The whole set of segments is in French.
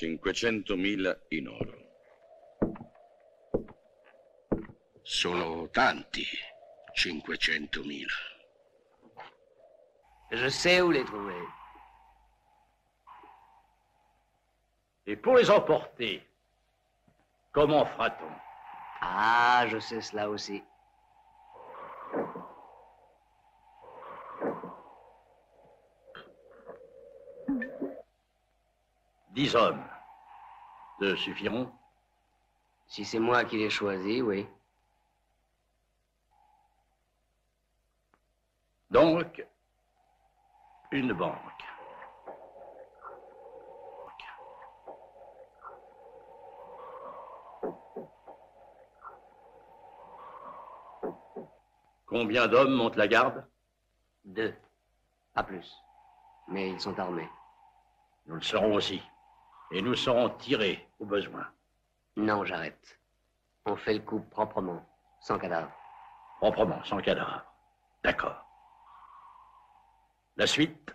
500.000 in oro. Sono tanti, 500.000. Je sais où les trouver. Et pour les emporter, comment fera-t-on? Ah, je sais cela aussi. Dix hommes te suffiront? Si c'est moi qui l'ai choisi, oui. Donc, une banque. Combien d'hommes montent la garde? 2. Pas plus. Mais ils sont armés. Nous le serons aussi. Et nous serons tirés au besoin. Non, j'arrête. On fait le coup proprement, sans cadavre. Proprement, sans cadavre. D'accord. La suite?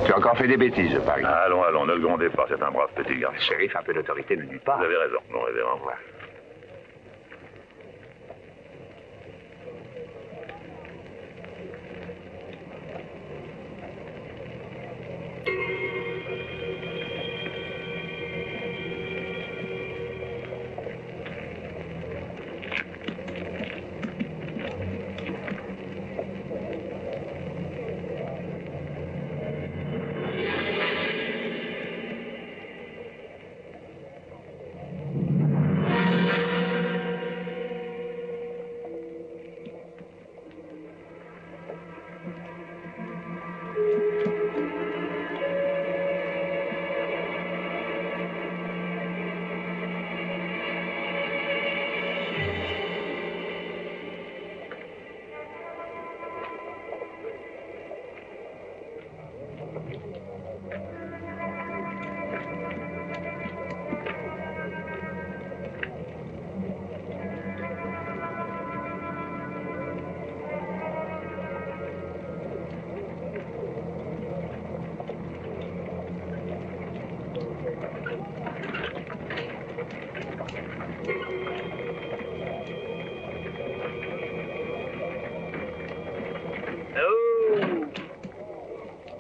Tu as encore fait des bêtises, je parie. Allons, allons, ne le grondez pas, c'est un brave petit garçon. Shérif, un peu d'autorité ne nuit pas. Vous avez raison, mon révérend. Ouais.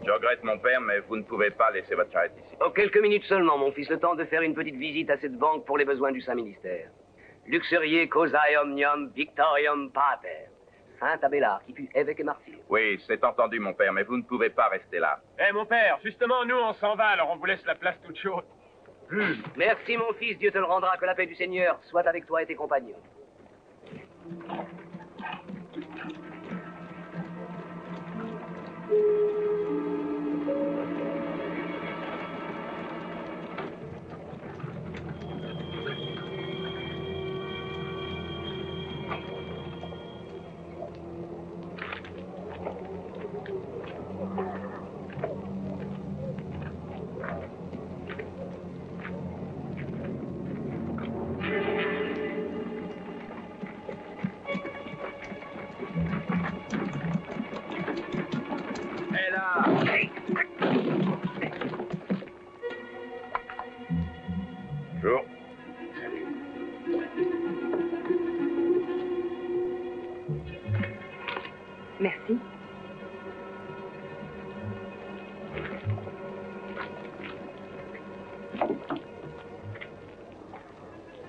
Je regrette, mon père, mais vous ne pouvez pas laisser votre charrette ici. Oh, quelques minutes seulement, mon fils, le temps de faire une petite visite à cette banque pour les besoins du Saint-Ministère. Luxuriae causae omnium victorium pater. Saint Abélard, qui fut évêque et martyr. Oui, c'est entendu, mon père, mais vous ne pouvez pas rester là. Eh, mon père, justement, nous, on s'en va, alors on vous laisse la place toute chaude. Merci, mon fils, Dieu te le rendra, que la paix du Seigneur soit avec toi et tes compagnons. Bonjour. Merci.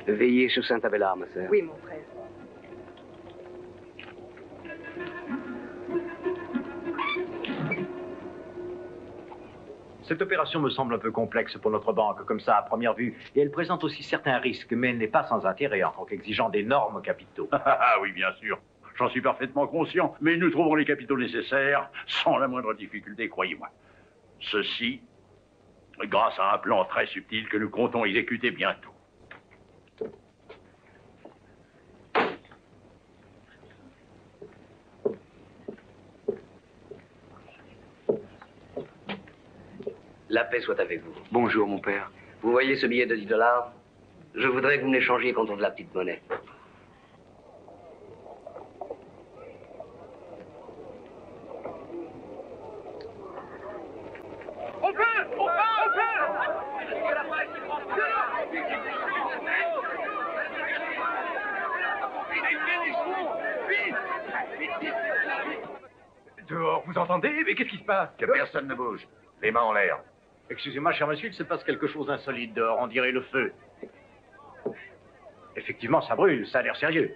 Veillez sur Saint-Abélard, ma sœur. Oui, mon frère. Cette opération me semble un peu complexe pour notre banque, comme ça, à première vue. Et elle présente aussi certains risques, mais elle n'est pas sans intérêt en tant qu'exigeant d'énormes capitaux. Ah oui, bien sûr. J'en suis parfaitement conscient. Mais nous trouverons les capitaux nécessaires sans la moindre difficulté, croyez-moi. Ceci, grâce à un plan très subtil que nous comptons exécuter bientôt. La paix soit avec vous. Bonjour, mon père. Vous voyez ce billet de 10 $? Je voudrais que vous me l'échangiez contre de la petite monnaie. On peut! Dehors, vous entendez? Mais qu'est-ce qui se passe? Que personne ne bouge. Les mains en l'air. Excusez-moi, cher monsieur, il se passe quelque chose d'insolite dehors, on dirait le feu. Effectivement, ça brûle, ça a l'air sérieux.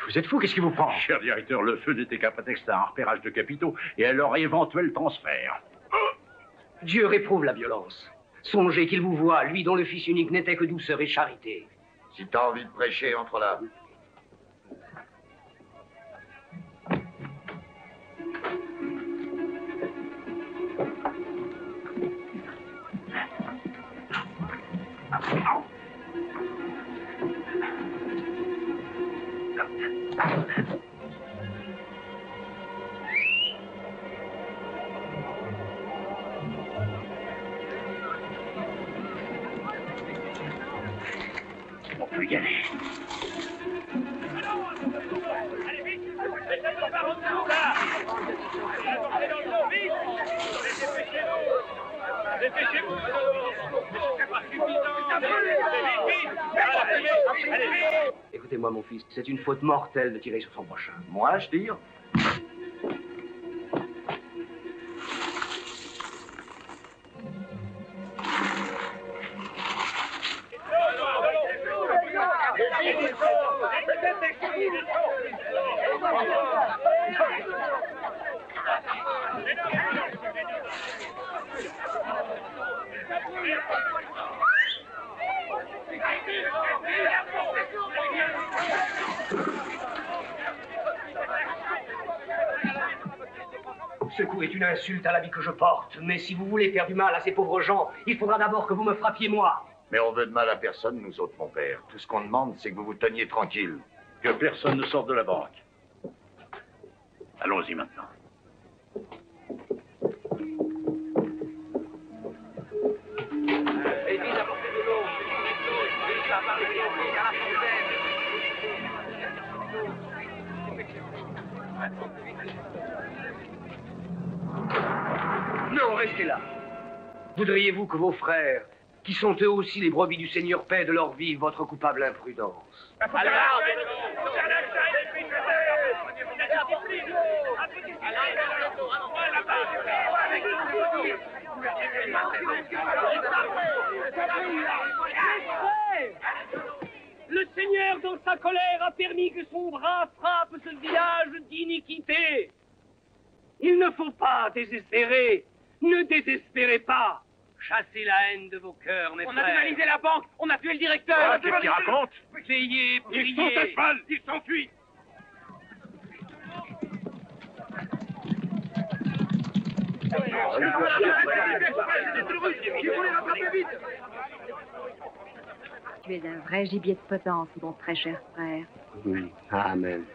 Vous êtes fou, qu'est-ce qui vous prend? Cher directeur, le feu n'était qu'un prétexte à un repérage de capitaux et à leur éventuel transfert. Dieu réprouve la violence. Songez qu'il vous voit, lui dont le fils unique n'était que douceur et charité. Si t'as envie de prêcher, entre là. On peut y aller. Allez, vite! Laissez-nous par en dessous, là! Allez dans le dos, vite! Dépêchez-vous! C'est pas suffisant! Vite! Allez, vite! Écoutez-moi, mon fils, c'est une faute mortelle de tirer sur son prochain. Moi, je tire? Ce coup est une insulte à la vie que je porte, mais si vous voulez faire du mal à ces pauvres gens, il faudra d'abord que vous me frappiez moi. Mais on veut de mal à personne, nous autres, mon père. Tout ce qu'on demande, c'est que vous vous teniez tranquille. Que personne ne sorte de la banque. Allons-y maintenant. Et vite, apportez de l'eau. Ça va arriver à la fontaine. Non, restez là. Voudriez-vous que vos frères, qui sont eux aussi les brebis du Seigneur, paient de leur vie votre coupable imprudence? Le Seigneur, dans sa colère, a permis que son bras frappe ce village d'iniquité. Il ne faut pas désespérer. Ne désespérez pas. Chassez la haine de vos cœurs, mes frères. On a dévalisé la banque. On a tué le directeur. Ah, qu'est-ce qu'il raconte? Veillez, priez. Ils sont à cheval. Ils s'enfuient. Tu es un vrai gibier de potence, mon très cher frère. Oui, amen.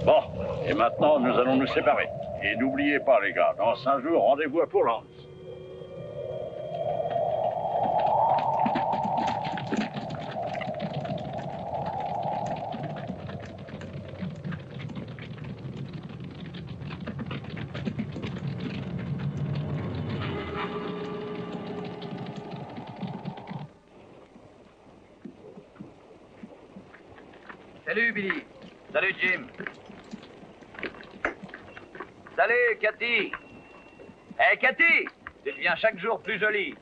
Bon, et maintenant, nous allons nous séparer. Et n'oubliez pas, les gars, dans 5 jours, rendez-vous à Pourlance. Salut, Billy. Salut, Jim. Salut, Cathy. Hé, Cathy, tu deviens chaque jour plus jolie.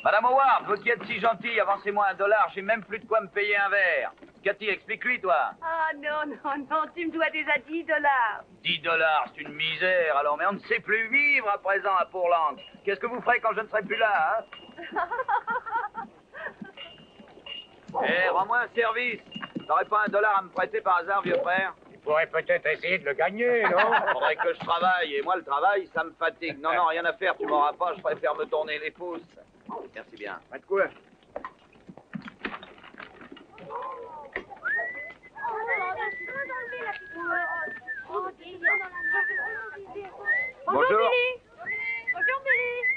Madame Howard, vous qui êtes si gentille, avancez-moi $1, j'ai même plus de quoi me payer un verre. Cathy, explique-lui, toi. Ah non, tu me dois déjà $10. $10, c'est une misère, alors, mais on ne sait plus vivre à présent à Pourland. Qu'est-ce que vous ferez quand je ne serai plus là, hein? Hé, rends-moi un service. T'aurais pas $1 à me prêter par hasard, vieux frère? Tu pourrais peut-être essayer de le gagner, non? Faudrait que je travaille, et moi, le travail, ça me fatigue. Non, rien à faire, tu m'auras pas, je préfère me tourner les pouces. Merci bien. Pas de quoi. Bonjour. Bonjour, Billy.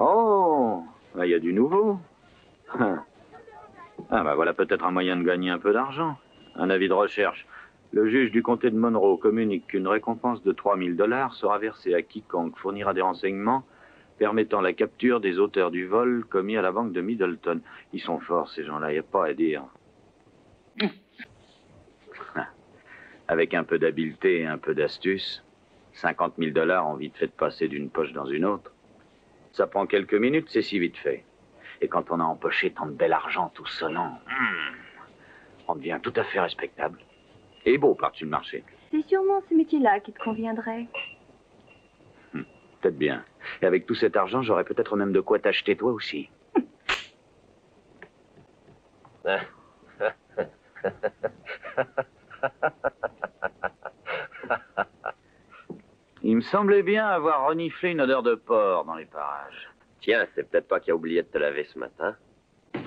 Oh, il y a du nouveau. Ah, bah voilà peut-être un moyen de gagner un peu d'argent. Un avis de recherche. Le juge du comté de Monroe communique qu'une récompense de $3000 sera versée à quiconque fournira des renseignements permettant la capture des auteurs du vol commis à la banque de Middleton. Ils sont forts, ces gens-là, il n'y a pas à dire. Avec un peu d'habileté et un peu d'astuce, $50 000 ont vite fait de passer d'une poche dans une autre. Ça prend quelques minutes, c'est si vite fait. Et quand on a empoché tant de bel argent tout sonnant, on devient tout à fait respectable. Et beau par-dessus le marché. C'est sûrement ce métier-là qui te conviendrait. Peut-être bien. Et avec tout cet argent, j'aurais peut-être même de quoi t'acheter toi aussi. Il me semblait bien avoir reniflé une odeur de porc dans les parages. Tiens, c'est peut-être toi qui as oublié de te laver ce matin. C'est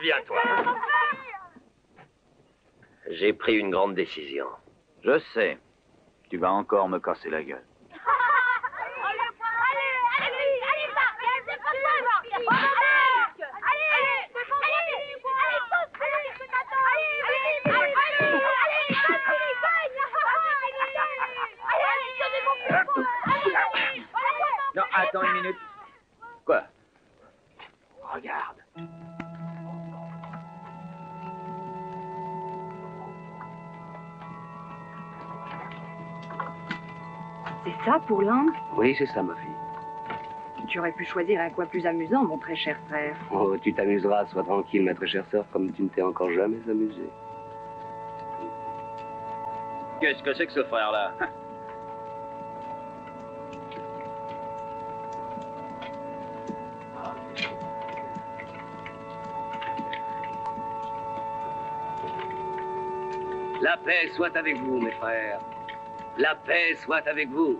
bien, toi. J'ai pris une grande décision. Je sais. Tu vas encore me casser la gueule. Attends une minute. Quoi? Regarde. C'est ça pour l'Inde? Oui, c'est ça, ma fille. Tu aurais pu choisir un coin plus amusant, mon très cher frère. Oh, tu t'amuseras, sois tranquille, ma très chère sœur, comme tu ne t'es encore jamais amusée. Qu'est-ce que c'est que ce frère-là? La paix soit avec vous, mes frères. La paix soit avec vous.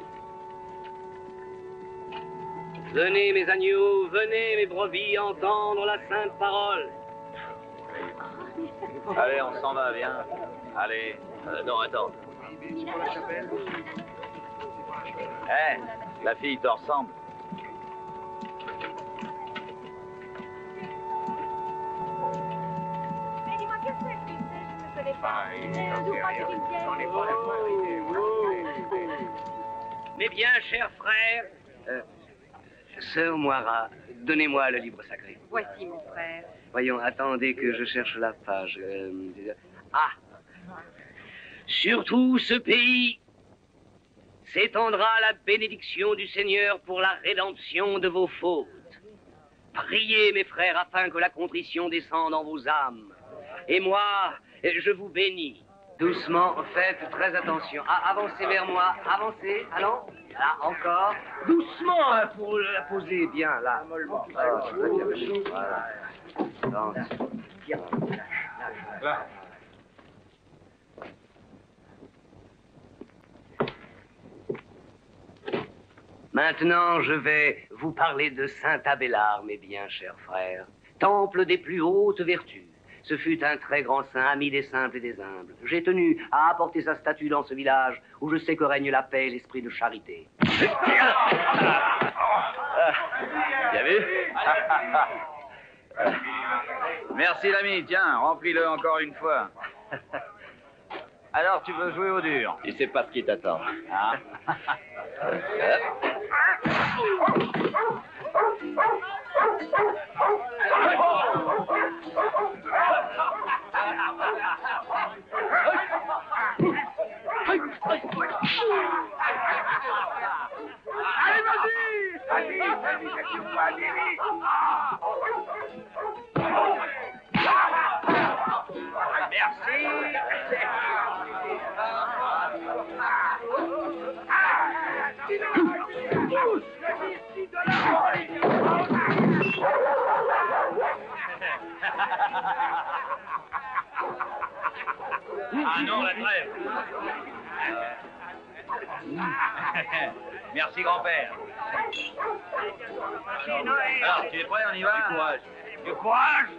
Venez, mes agneaux, venez, mes brebis, entendre la sainte parole. Allez, on s'en va, viens. Allez. Non, attends. Hé, la fille te ressemble. Mais dis-moi, qu'est-ce que c'est? Je ne connais pas. Mes bien chers frères, sœur Moira, donnez-moi le livre sacré. Voici, mon frère. Voyons, attendez que je cherche la page. Ah! Sur tout ce pays s'étendra la bénédiction du Seigneur pour la rédemption de vos fautes. Priez, mes frères, afin que la contrition descende en vos âmes. Et moi, je vous bénis. Doucement, faites très attention. Ah, avancez vers moi, avancez, allons. Là, encore. Doucement, hein, pour la poser bien, là. Ah, très bien. Voilà. Attention. Là. Maintenant, je vais vous parler de Saint Abélard, mes bien chers frères. Temple des plus hautes vertus. Ce fut un très grand saint, ami des simples et des humbles. J'ai tenu à apporter sa statue dans ce village où je sais que règne la paix et l'esprit de charité. Bien vu? Merci l'ami, tiens, remplis-le encore une fois. Alors tu veux jouer au dur? Tu sais pas ce qui t'attend. Hein? Allez, vas-y! Ah non, la trêve. Merci grand-père. Alors, tu es prêt, on y va? Du courage. Du courage?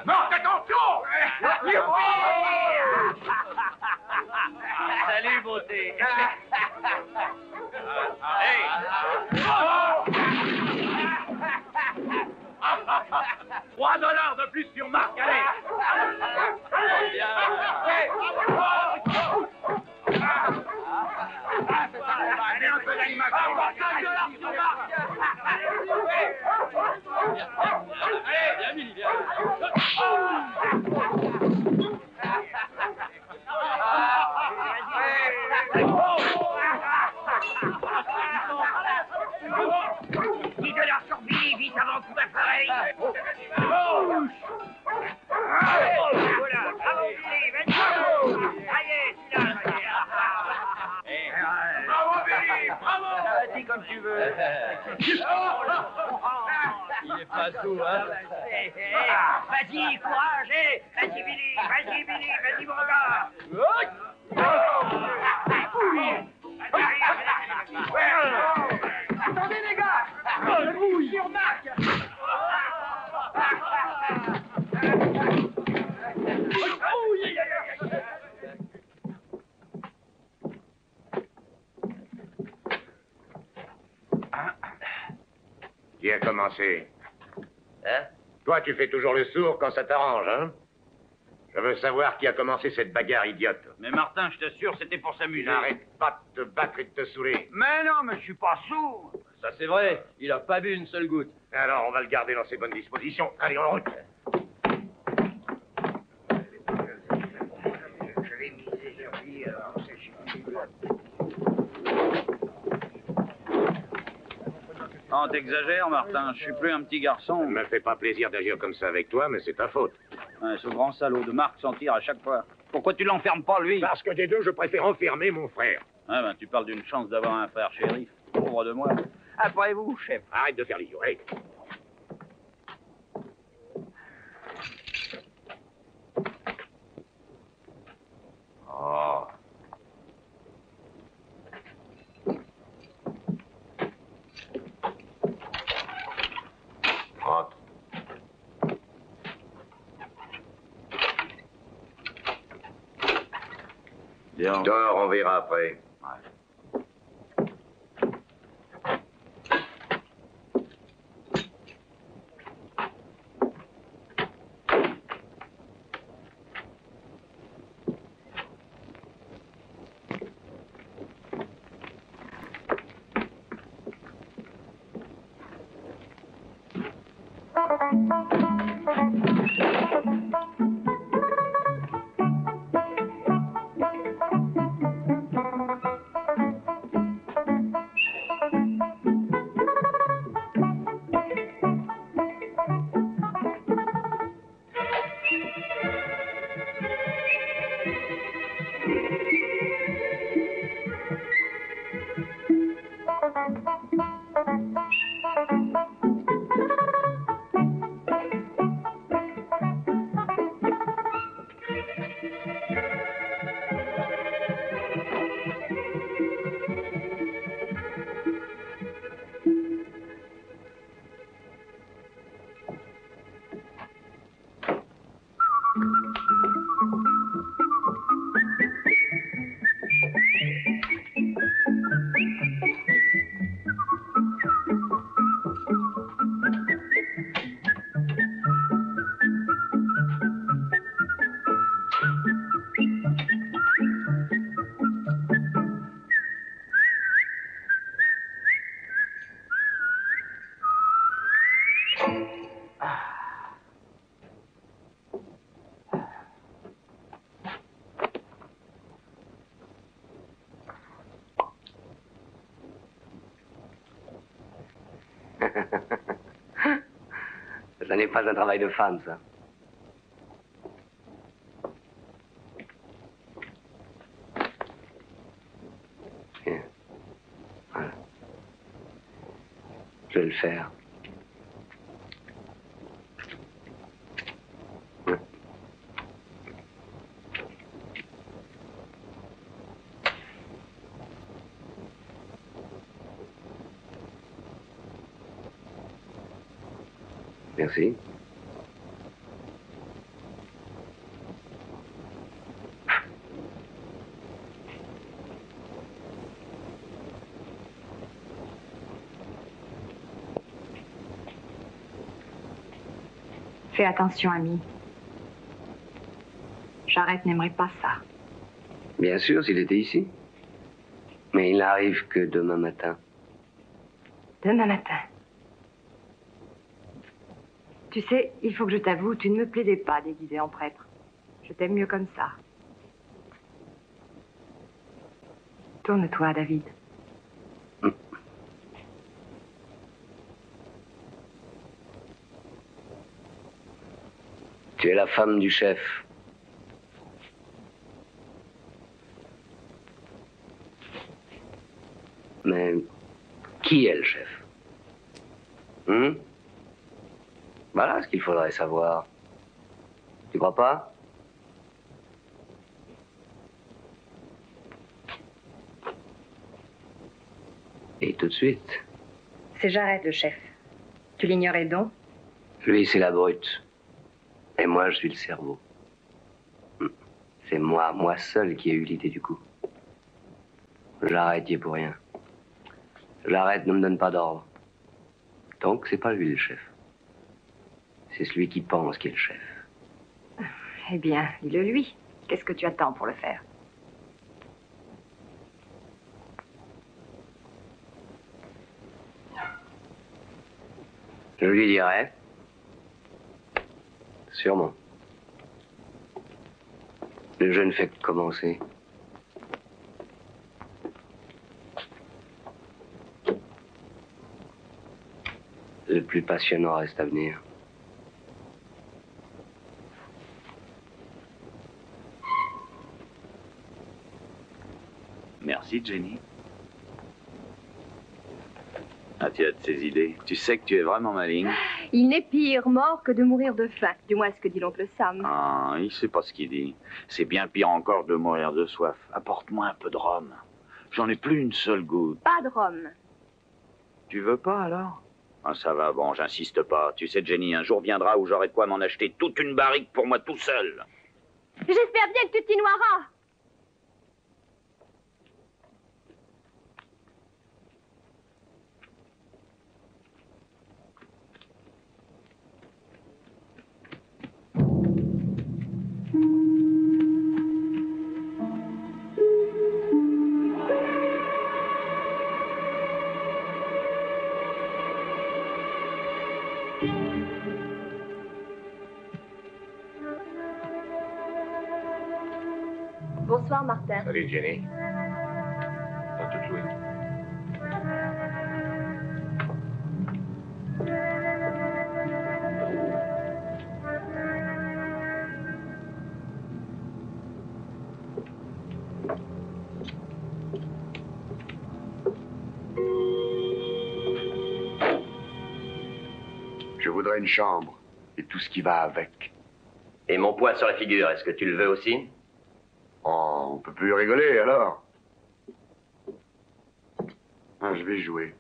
Morte, attention! Salut, beauté. Hey! 3 dollars de plus sur Marc, allez! Allez, un peu d'animation! 5 dollars sur Marc! Allez, viens, viens. Dis de leur sur Billy, vite avant tout d'appareil! Voilà, bravo Billy, vas-y! Allez, bravo Billy, bravo! Vas-y comme tu veux. Il est pas sous, hein? Vas-y, courage, vas-y Billy, vas-y mon gars! Attendez les gars! Bouge sur Marc! Qui a commencé? Hein? Toi, tu fais toujours le sourd quand ça t'arrange, hein? Je veux savoir qui a commencé cette bagarre idiote. Mais Martin, je t'assure, c'était pour s'amuser. N'arrête pas de te battre et de te saouler. Mais non, mais je suis pas sourd. Ça, c'est vrai. Il a pas bu une seule goutte. Alors, on va le garder dans ses bonnes dispositions. Allez, en route. Non, t'exagères, Martin. Je suis plus un petit garçon. Ça me fait pas plaisir d'agir comme ça avec toi, mais c'est ta faute. Ouais, ce grand salaud de Marc s'en tire à chaque fois. Pourquoi tu l'enfermes pas, lui? Parce que des deux, je préfère enfermer mon frère. Ah ben, tu parles d'une chance d'avoir un frère shérif. Pauvre de moi. Après vous, chef. Arrête de faire l'idiot, allez. Oh. Rentre. Bien. Dors, on verra après. Ça n'est pas un travail de femme, ça. Tiens. Voilà. Je vais le faire. Ouais. Merci. Fais attention, ami. Jarrett n'aimerait pas ça. Bien sûr, s'il était ici. Mais il n'arrive que demain matin. Demain matin. Tu sais, il faut que je t'avoue, tu ne me plaisais pas déguisé en prêtre. Je t'aime mieux comme ça. Tourne-toi, David. Tu es la femme du chef. Mais qui est le chef? Voilà ce qu'il faudrait savoir. Tu crois pas? Et tout de suite. C'est Jarrett, le chef. Tu l'ignorais donc? Lui, c'est la brute. Et moi, je suis le cerveau. C'est moi seul qui ai eu l'idée du coup. Jarrett y est pour rien. Jarrett ne me donne pas d'ordre. Donc, c'est pas lui le chef. C'est celui qui pense qui est le chef. Eh bien, dis-le lui. Qu'est-ce que tu attends pour le faire? Je lui dirai. Sûrement. Le jeu ne fait que commencer. Le plus passionnant reste à venir. Merci, Jenny. Ah, tu as de ces idées. Tu sais que tu es vraiment maligne. Il n'est pire mort que de mourir de faim. Du moins, ce que dit l'oncle Sam. Ah, il sait pas ce qu'il dit. C'est bien pire encore de mourir de soif. Apporte-moi un peu de rhum. J'en ai plus une seule goutte. Pas de rhum. Tu veux pas, alors? Ah, ça va, bon, j'insiste pas. Tu sais, Jenny, un jour viendra où j'aurai de quoi m'en acheter toute une barrique pour moi tout seul. J'espère bien que tu t'y noieras. Bonsoir, Martin. Salut, Jenny. T'as tout joué. Je voudrais une chambre et tout ce qui va avec. Et mon poids sur la figure, est-ce que tu le veux aussi? Oh, on peut plus rigoler alors. Ah, je vais jouer.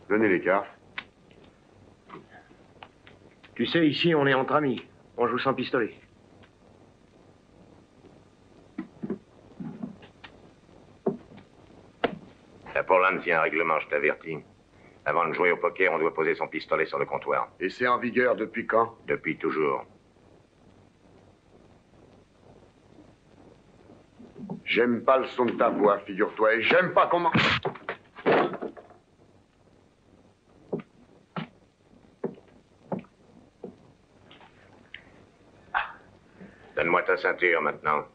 Donnez les cartes. Tu sais, ici, on est entre amis. On joue sans pistolet. Là, pour l'un, c'est un règlement, je t'avertis. Avant de jouer au poker, on doit poser son pistolet sur le comptoir. Et c'est en vigueur depuis quand? Depuis toujours. J'aime pas le son de ta voix, figure-toi, et j'aime pas comment... Donne-moi ta ceinture, maintenant.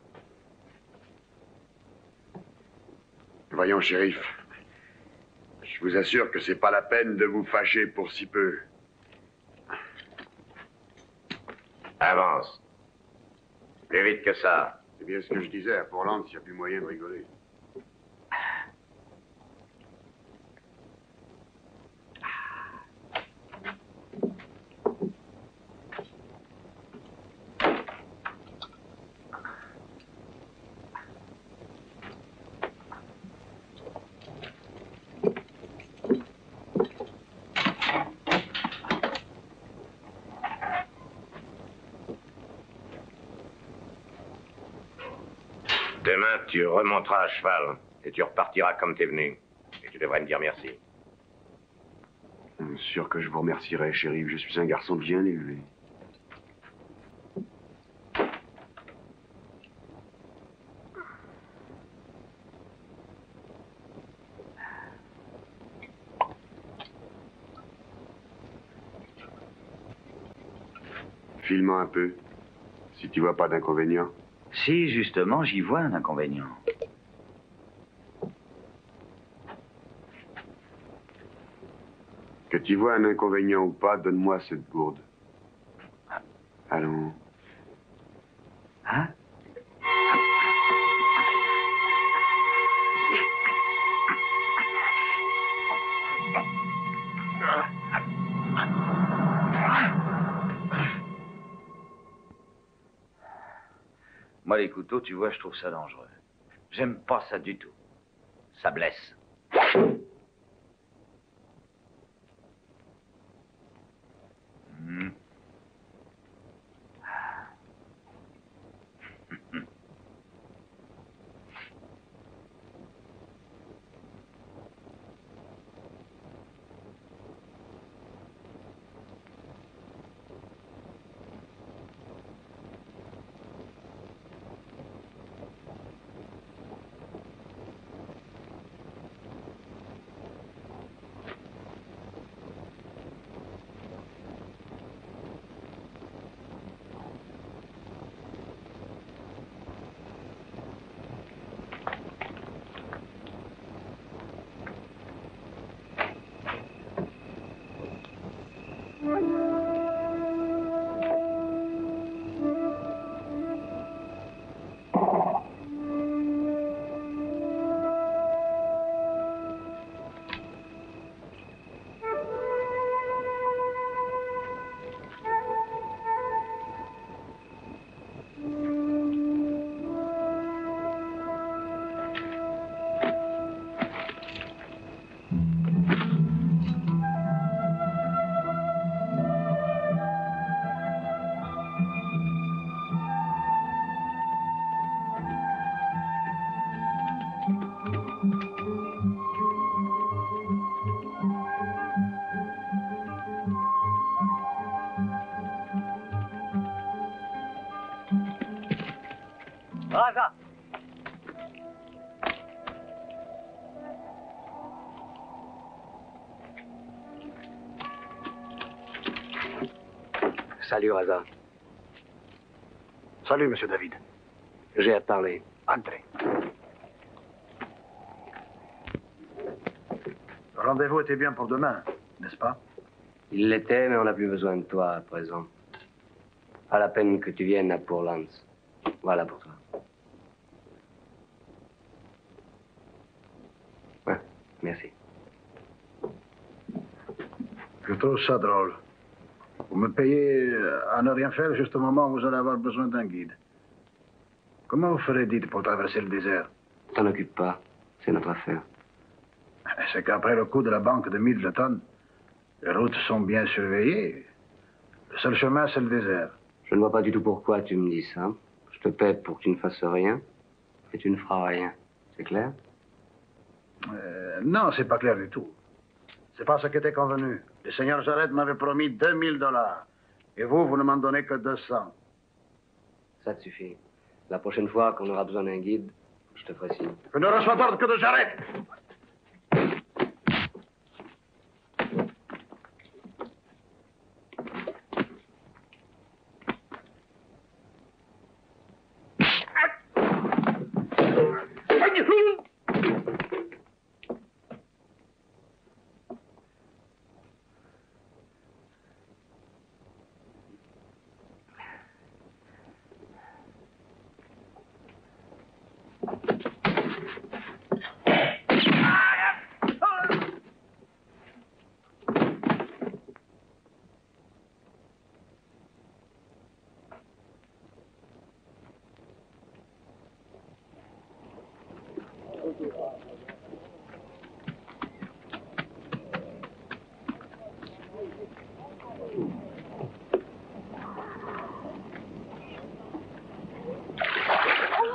Voyons, shérif. Je vous assure que c'est pas la peine de vous fâcher pour si peu. Avance. Plus vite que ça. C'est bien ce que je disais à Portland, s'il n'y a plus moyen de rigoler. Demain, tu remonteras à cheval et tu repartiras comme t'es venu. Et tu devrais me dire merci. Sûr que je vous remercierai, shérif. Je suis un garçon bien élevé. File-moi un peu, si tu vois pas d'inconvénient. Si, justement, j'y vois un inconvénient. Que tu vois un inconvénient ou pas, donne-moi cette gourde. Allons. Hein? Moi, les couteaux, tu vois, je trouve ça dangereux. J'aime pas ça du tout. Ça blesse. Hmm. Raza. Salut, Raza. Salut, monsieur David. J'ai à te parler. Entrez. Le rendez-vous était bien pour demain, n'est-ce pas? Il l'était, mais on n'a plus besoin de toi à présent. Pas la peine que tu viennes à Pourlands. Voilà pour toi. Ouais, merci. Je trouve ça drôle. Vous me payez à ne rien faire juste au moment où vous allez avoir besoin d'un guide. Comment vous ferez, dites, pour traverser le désert? T'en occupe pas. C'est notre affaire. C'est qu'après le coup de la banque de Middleton, les routes sont bien surveillées. Le seul chemin, c'est le désert. Je ne vois pas du tout pourquoi tu me dis ça. Je te paie pour que tu ne fasses rien, et tu ne feras rien. C'est clair? Non, c'est pas clair du tout. C'est pas ce qui était convenu. Le seigneur Jarrett m'avait promis 2000 $. Et vous ne m'en donnez que 200. Ça te suffit. La prochaine fois qu'on aura besoin d'un guide, je te ferai signe. Je ne reçois d'ordre que de Jarrett.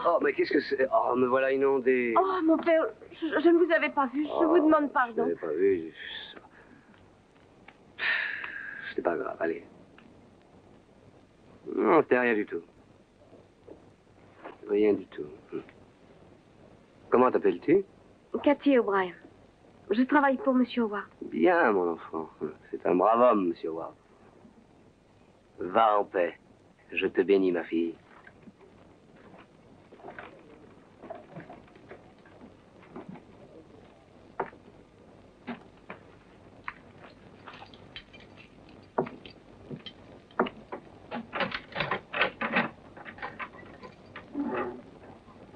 Oh, mais qu'est-ce que c'est? Oh, me voilà inondé. Oh, mon père, je ne vous avais pas vu. Je vous demande pardon. Je n'avais pas vu. C'était pas grave, allez. Non, c'était rien du tout. Rien du tout. Comment t'appelles-tu? Cathy O'Brien. Je travaille pour Monsieur Howard. Bien, mon enfant. C'est un brave homme, Monsieur Howard. Va en paix. Je te bénis, ma fille.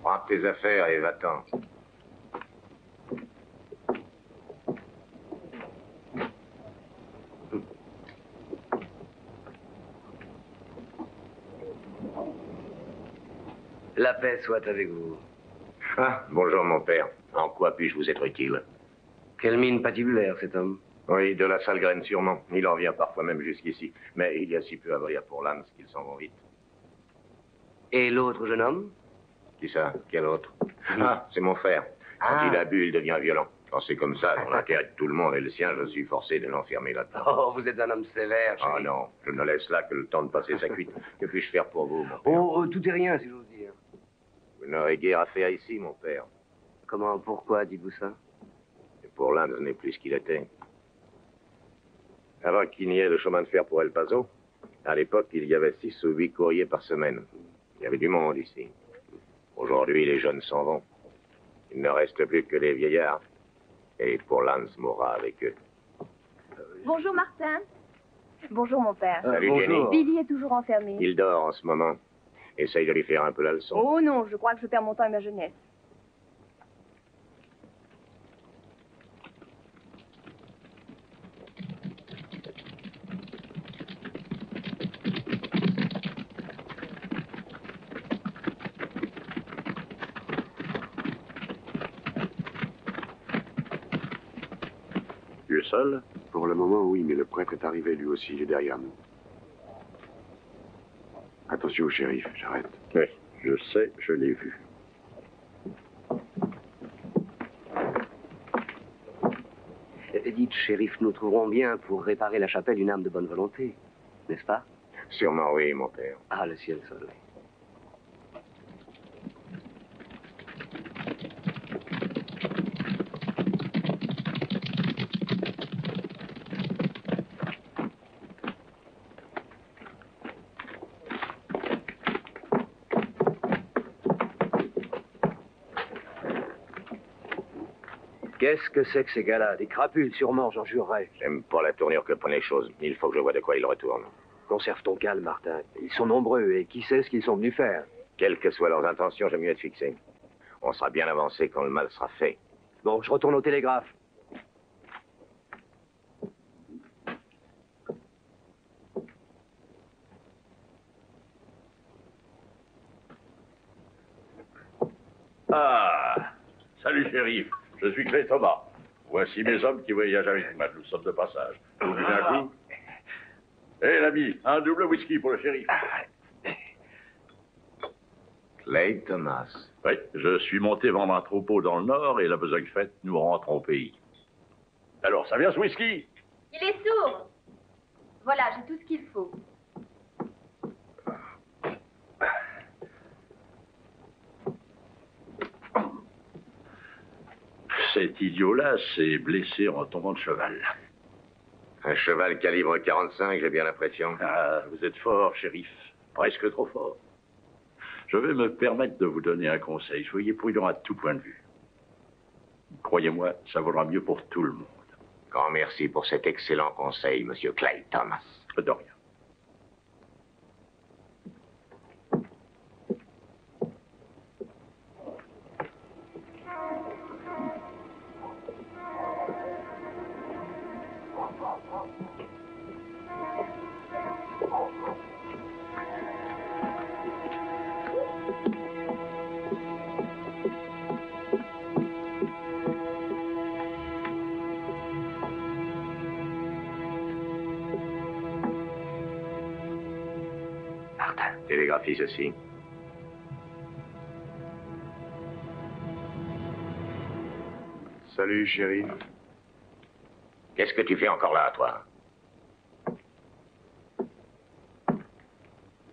Prends tes affaires et va-t'en. La paix soit avec vous. Ah, bonjour, mon père. En quoi puis-je vous être utile? Quelle mine patibulaire, cet homme. Oui, de la sale graine sûrement. Il en vient parfois même jusqu'ici. Mais il y a si peu à vrai à Pourlands qu'ils s'en vont vite. Et l'autre jeune homme? Qui ça? Quel autre? Ah, c'est mon frère. Quand il a bu, il devient violent. Quand c'est comme ça, dans l'intérêt de tout le monde et le sien, je suis forcé de l'enfermer là-dedans. Oh, vous êtes un homme sévère. Ah non, je ne laisse là que le temps de passer sa cuite. Que puis-je faire pour vous, mon père? Oh, tout est rien, si j'ose dire. Vous n'aurez guère à faire ici, mon père. Comment, pourquoi dites-vous ça? Et Pourlands n'est plus ce qu'il était. Avant qu'il n'y ait le chemin de fer pour El Paso, à l'époque, il y avait 6 ou 8 courriers par semaine. Il y avait du monde ici. Aujourd'hui, les jeunes s'en vont. Il ne reste plus que les vieillards. Et Pourlands mourra avec eux. Bonjour, Martin. Bonjour, mon père. Salut, bonjour. Jenny. Billy est toujours enfermé. Il dort en ce moment. Essaye de lui faire un peu la leçon. Oh non, je crois que je perds mon temps et ma jeunesse. Tu es seul? Pour le moment, oui, mais le prêtre est arrivé lui aussi, il est derrière nous. Attention au shérif, j'arrête. Oui, je sais, je l'ai vu. Dites, shérif, nous trouverons bien pour réparer la chapelle une âme de bonne volonté, n'est-ce pas? Sûrement oui, mon père. Ah, le ciel seul, oui. Qu'est-ce que c'est que ces gars-là? Des crapules, sûrement, j'en jurerais. J'aime pas la tournure que prennent les choses. Il faut que je vois de quoi ils retournent. Conserve ton calme, Martin. Ils sont nombreux, et qui sait ce qu'ils sont venus faire? Quelles que soient leurs intentions, j'aime mieux être fixé. On sera bien avancé quand le mal sera fait. Bon, je retourne au télégraphe. Ah, salut shérif, je suis Clay Thomas. Voici mes hommes qui voyagent avec moi. Nous sommes de passage. Vous buvez un coup? Hé l'ami, un double whisky pour le shérif. Clay Thomas. Oui, je suis monté vendre un troupeau dans le nord et la besogne faite, nous rentrons au pays. Alors, ça vient ce whisky? Il est sourd. Voilà, j'ai tout ce qu'il faut. Cet idiot-là s'est blessé en tombant de cheval. Un cheval calibre 45, j'ai bien l'impression. Ah, vous êtes fort, shérif. Presque trop fort. Je vais me permettre de vous donner un conseil. Soyez prudent à tout point de vue. Croyez-moi, ça vaudra mieux pour tout le monde. Grand merci pour cet excellent conseil, monsieur Clay Thomas. De rien. Télégraphie ceci. Salut, shérif. Qu'est-ce que tu fais encore là, toi?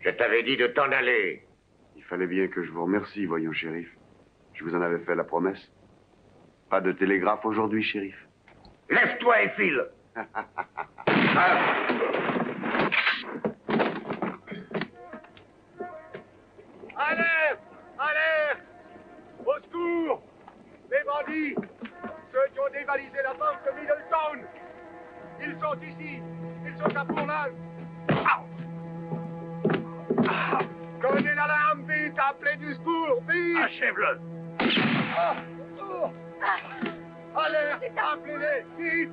Je t'avais dit de t'en aller. Il fallait bien que je vous remercie, voyons, shérif. Je vous en avais fait la promesse. Pas de télégraphe aujourd'hui, shérif. Lève-toi et file. Alerte! Alerte! Au secours! Les bandits! Ceux qui ont dévalisé la banque de Middletown! Ils sont ici! Ils sont à Pourlane! Donnez l'alarme vite! Appelez du secours! Vite! Achève-le! Alerte! Appelez-les! Vite!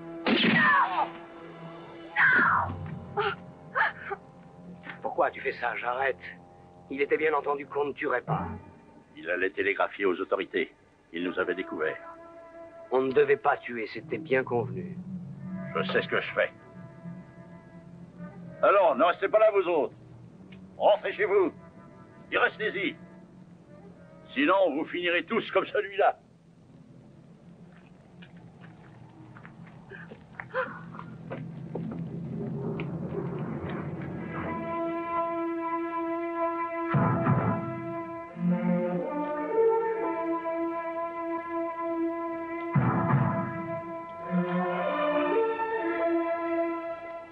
Pourquoi tu fais ça? J'arrête. Il était bien entendu qu'on ne tuerait pas. Il allait télégraphier aux autorités. Il nous avait découvert. On ne devait pas tuer, c'était bien convenu. Je sais ce que je fais. Alors, ne restez pas là, vous autres. Rentrez chez vous. Et restez-y. Sinon, vous finirez tous comme celui-là.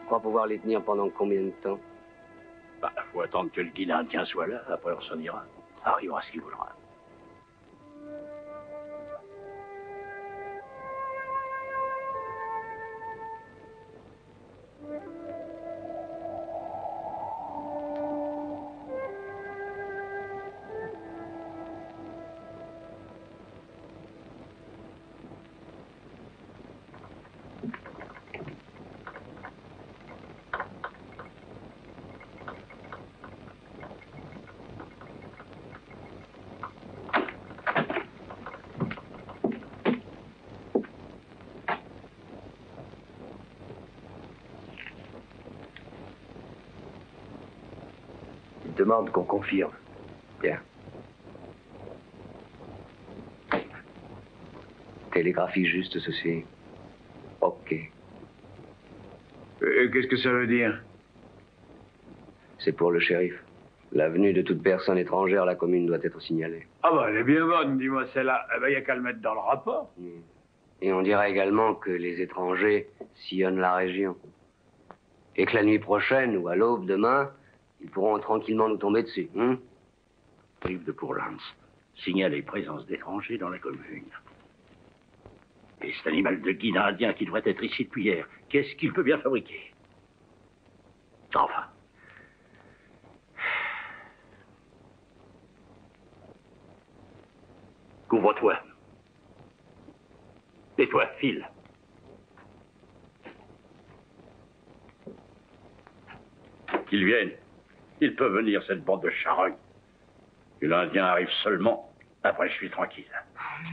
On va pouvoir les tenir pendant combien de temps? Bah, faut attendre que le guide indien soit là, après on s'en ira. Ça arrivera ce qu'il voudra. Demande qu'on confirme. Bien. Télégraphie juste ceci. OK. Qu'est-ce que ça veut dire? C'est pour le shérif. La venue de toute personne étrangère à la commune doit être signalée. Ah bah, elle est bien bonne, dis-moi celle-là. Eh ben, y a qu'à le mettre dans le rapport. Et on dira également que les étrangers sillonnent la région. Et que la nuit prochaine, ou à l'aube demain, ils pourront tranquillement nous tomber dessus, hein? Rive de Pourlance. Signalez présence d'étrangers dans la commune. Et cet animal de guide indien qui devrait être ici depuis hier, qu'est-ce qu'il peut bien fabriquer? Enfin. Couvre-toi. Et toi, file. Qu'ils viennent. Ils peuvent venir, cette bande de charognes. Et l'Indien arrive seulement. Après, je suis tranquille.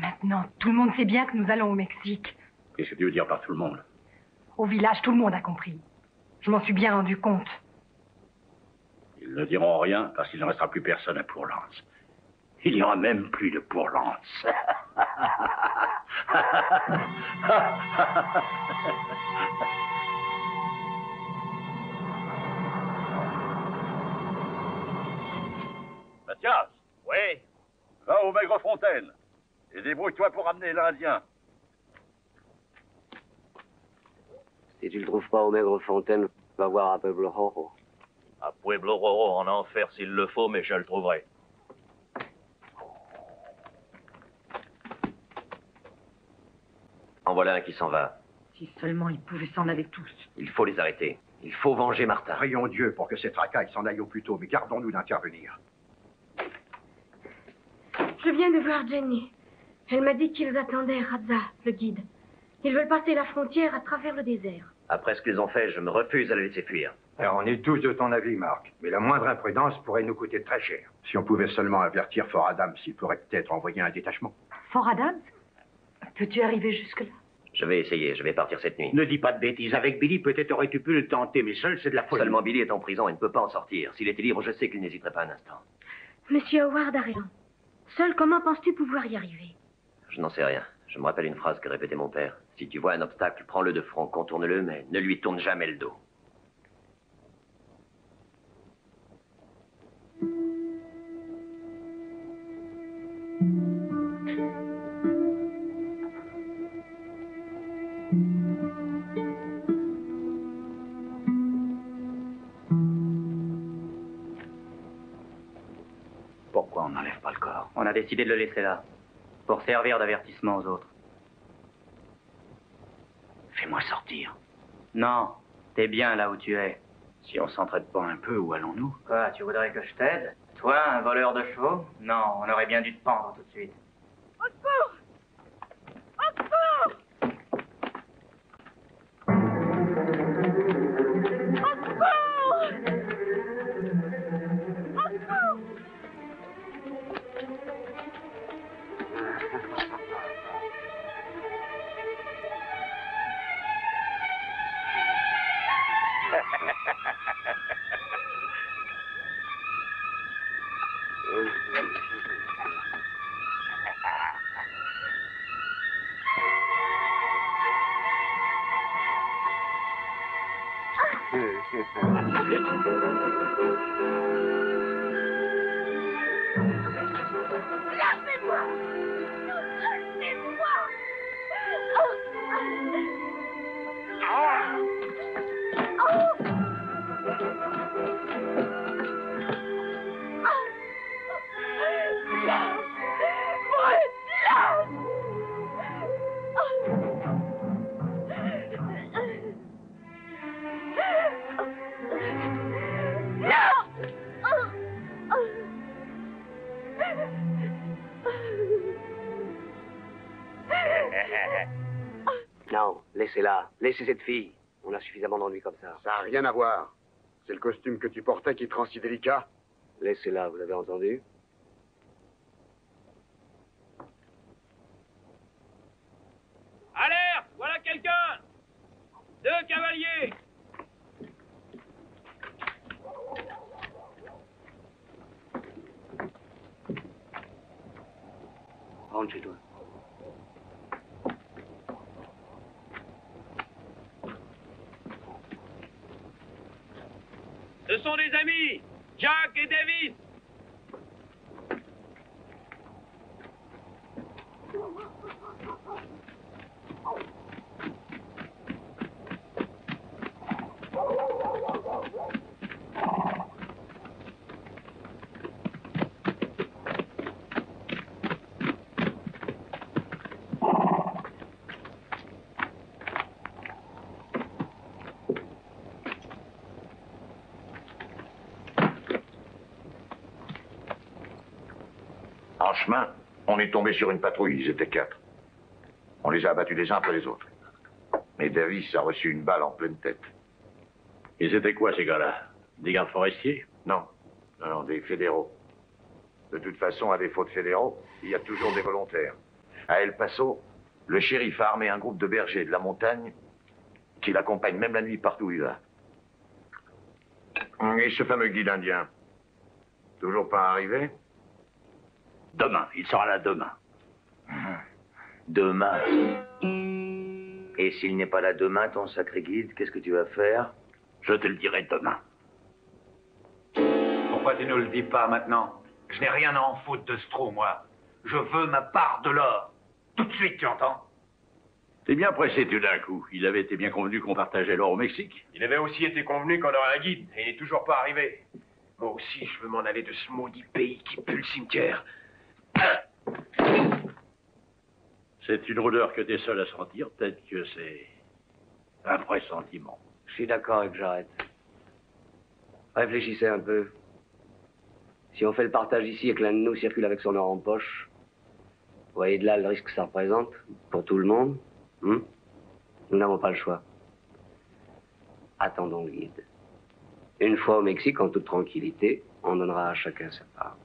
Maintenant, tout le monde sait bien que nous allons au Mexique. Qu'est-ce que tu veux dire par tout le monde? Au village, tout le monde a compris. Je m'en suis bien rendu compte. Ils ne diront rien parce qu'il ne restera plus personne à Pourlance. Il n'y aura même plus de Pourlance. Mathias. Oui. Va au Maigrefontaine et débrouille-toi pour ramener l'Indien. Si tu le trouves pas au Maigrefontaine, va voir à Pueblo Rojo. À Pueblo Rojo, en enfer s'il le faut, mais je le trouverai. En voilà un qui s'en va. Si seulement ils pouvaient s'en aller tous. Il faut les arrêter. Il faut venger Martin. Prions Dieu pour que cette racaille s'en aille au plus tôt, mais gardons-nous d'intervenir. Je viens de voir Jenny. Elle m'a dit qu'ils attendaient Raza, le guide. Ils veulent passer la frontière à travers le désert. Après ce qu'ils ont fait, je me refuse à les laisser fuir. Alors, on est tous de ton avis, Marc. Mais la moindre imprudence pourrait nous coûter très cher. Si on pouvait seulement avertir Fort Adams, il pourrait peut-être envoyer un détachement. Fort Adams? Peux-tu arriver jusque-là? Je vais essayer, je vais partir cette nuit. Ne dis pas de bêtises. Avec Billy, peut-être aurais-tu pu le tenter, mais seul, c'est de la folie. Seulement Billy est en prison et ne peut pas en sortir. S'il était libre, je sais qu'il n'hésiterait pas un instant. Monsieur Howard a raison. Seul, comment penses-tu pouvoir y arriver? Je n'en sais rien. Je me rappelle une phrase que répétait mon père. Si tu vois un obstacle, prends-le de front, contourne-le, mais ne lui tourne jamais le dos. Pourquoi on n'enlève pas le corps? On a décidé de le laisser là, pour servir d'avertissement aux autres. Fais-moi sortir. Non, t'es bien là où tu es. Si on s'entraide pas un peu, où allons-nous? Quoi, tu voudrais que je t'aide? Toi, un voleur de chevaux? Non, on aurait bien dû te pendre tout de suite. Au secours! Au secours! Au secours! Au secours! Lâchez-moi! Lâchez-moi! Non, laissez-la. Laissez cette fille. On a suffisamment d'ennuis comme ça. Ça n'a rien à voir. C'est le costume que tu portais qui te rend si délicat. Laissez-la, vous avez entendu? Alerte! Voilà quelqu'un! 2 cavaliers! Rentre chez toi. Ce sont des amis, Jack et Davis. En chemin, on est tombé sur une patrouille, ils étaient 4. On les a abattus les uns après les autres. Mais Davis a reçu une balle en pleine tête. Et c'était quoi ces gars-là? Des gardes forestiers? Non, non, des fédéraux. De toute façon, à défaut de fédéraux, il y a toujours des volontaires. À El Paso, le shérif a armé un groupe de bergers de la montagne qui l'accompagne même la nuit partout où il va. Et ce fameux guide indien, toujours pas arrivé? Demain, il sera là demain. Demain. Et s'il n'est pas là demain, ton sacré guide, qu'est-ce que tu vas faire? Je te le dirai demain. Pourquoi tu ne le dis pas maintenant? Je n'ai rien à en foutre de ce trou, moi. Je veux ma part de l'or. Tout de suite, tu entends? T'es bien pressé tout d'un coup. Il avait été bien convenu qu'on partageait l'or au Mexique. Il avait aussi été convenu qu'on aurait un guide, et il n'est toujours pas arrivé. Moi aussi, je veux m'en aller de ce maudit pays qui pue le cimetière. C'est une odeur que t'es seul à sentir. Peut-être que c'est un pressentiment. Je suis d'accord avec Jarrett. Réfléchissez un peu. Si on fait le partage ici et que l'un de nous circule avec son or en poche, vous voyez de là le risque que ça représente pour tout le monde? Nous n'avons pas le choix. Attendons le guide. Une fois au Mexique, en toute tranquillité, on donnera à chacun sa part.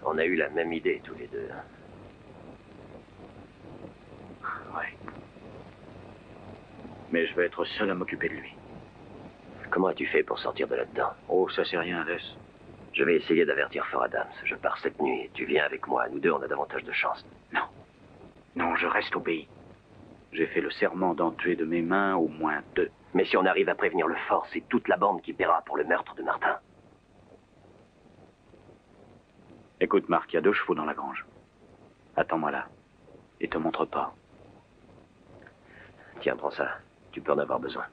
On a eu la même idée tous les deux. Ouais. Mais je vais être seul à m'occuper de lui. Comment as-tu fait pour sortir de là-dedans? Oh, ça c'est rien, laisse. Je vais essayer d'avertir Fort Adams. Je pars cette nuit. Tu viens avec moi. Nous deux, on a davantage de chance. Non. Non, je reste au pays. J'ai fait le serment d'en tuer de mes mains au moins 2. Mais si on arrive à prévenir le fort, c'est toute la bande qui paiera pour le meurtre de Martin. Écoute, Marc, il y a 2 chevaux dans la grange. Attends-moi là. Et te montre pas. Tiens, prends ça. Tu peux en avoir besoin.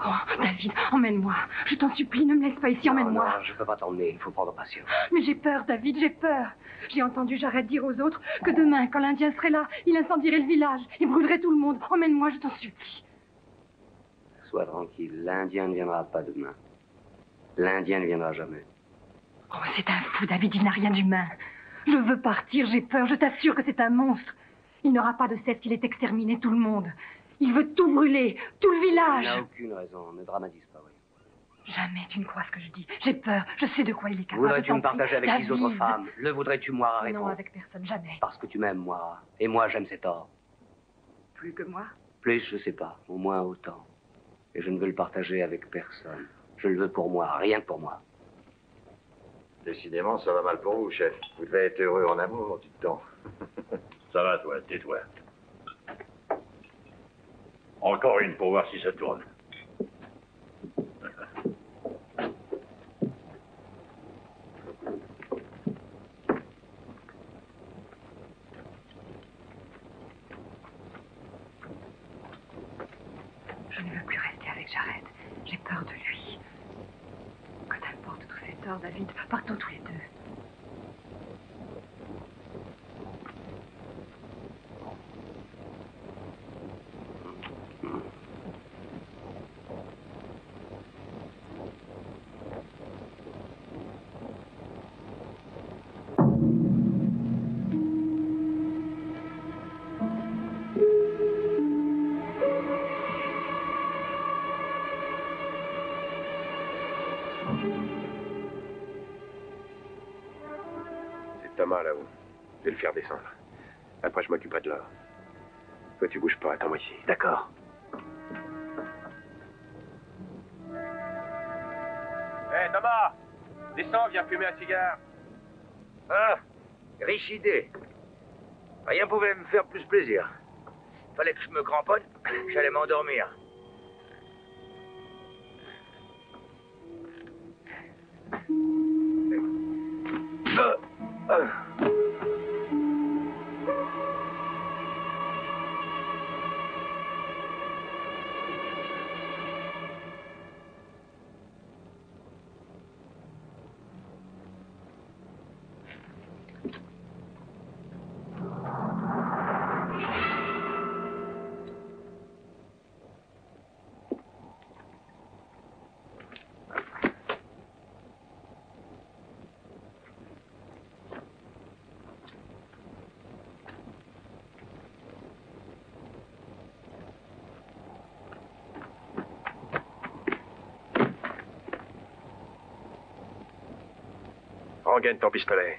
Oh, David, emmène-moi. Je t'en supplie, ne me laisse pas ici, emmène-moi. Non, je peux pas t'emmener, il faut prendre patience. Mais j'ai peur, David, j'ai peur. J'ai entendu Jared dire aux autres que demain, quand l'Indien serait là, il incendierait le village, il brûlerait tout le monde. Emmène-moi, je t'en supplie. Sois tranquille, l'Indien ne viendra pas demain. L'Indien ne viendra jamais. Oh, c'est un fou, David, il n'a rien d'humain. Je veux partir, j'ai peur, je t'assure que c'est un monstre. Il n'aura pas de cesse qu'il ait exterminé tout le monde. Il veut tout brûler, tout le village. Il n'a aucune raison, ne dramatise pas, oui. Jamais tu ne crois ce que je dis. J'ai peur, je sais de quoi il est capable. Voudrais-tu me partager avec David. 10 autres femmes? Le voudrais-tu, Moira? Réponds. Non, avec personne, jamais. Parce que tu m'aimes, Moira. Et moi, j'aime cet or. Plus que moi? Plus, je sais pas. Au moins autant. Et je ne veux le partager avec personne. Je le veux pour moi, rien que pour moi. Décidément, ça va mal pour vous, chef. Vous devez être heureux en amour, dites donc. Ça va, toi, tais-toi. Encore une pour voir si ça tourne. Je ne veux plus rester avec Jared. J'ai peur de lui. Que t'importe tous ces torts, David. Partons tous les deux. Thomas, là-haut. Je vais le faire descendre. Après, je m'occuperai de l'or. Toi, tu bouges pas, attends-moi ici. D'accord. Hé, Thomas! Descends, viens fumer un cigare. Ah, riche idée. Rien pouvait me faire plus plaisir. Fallait que je me cramponne, j'allais m'endormir. Rengaine ton pistolet.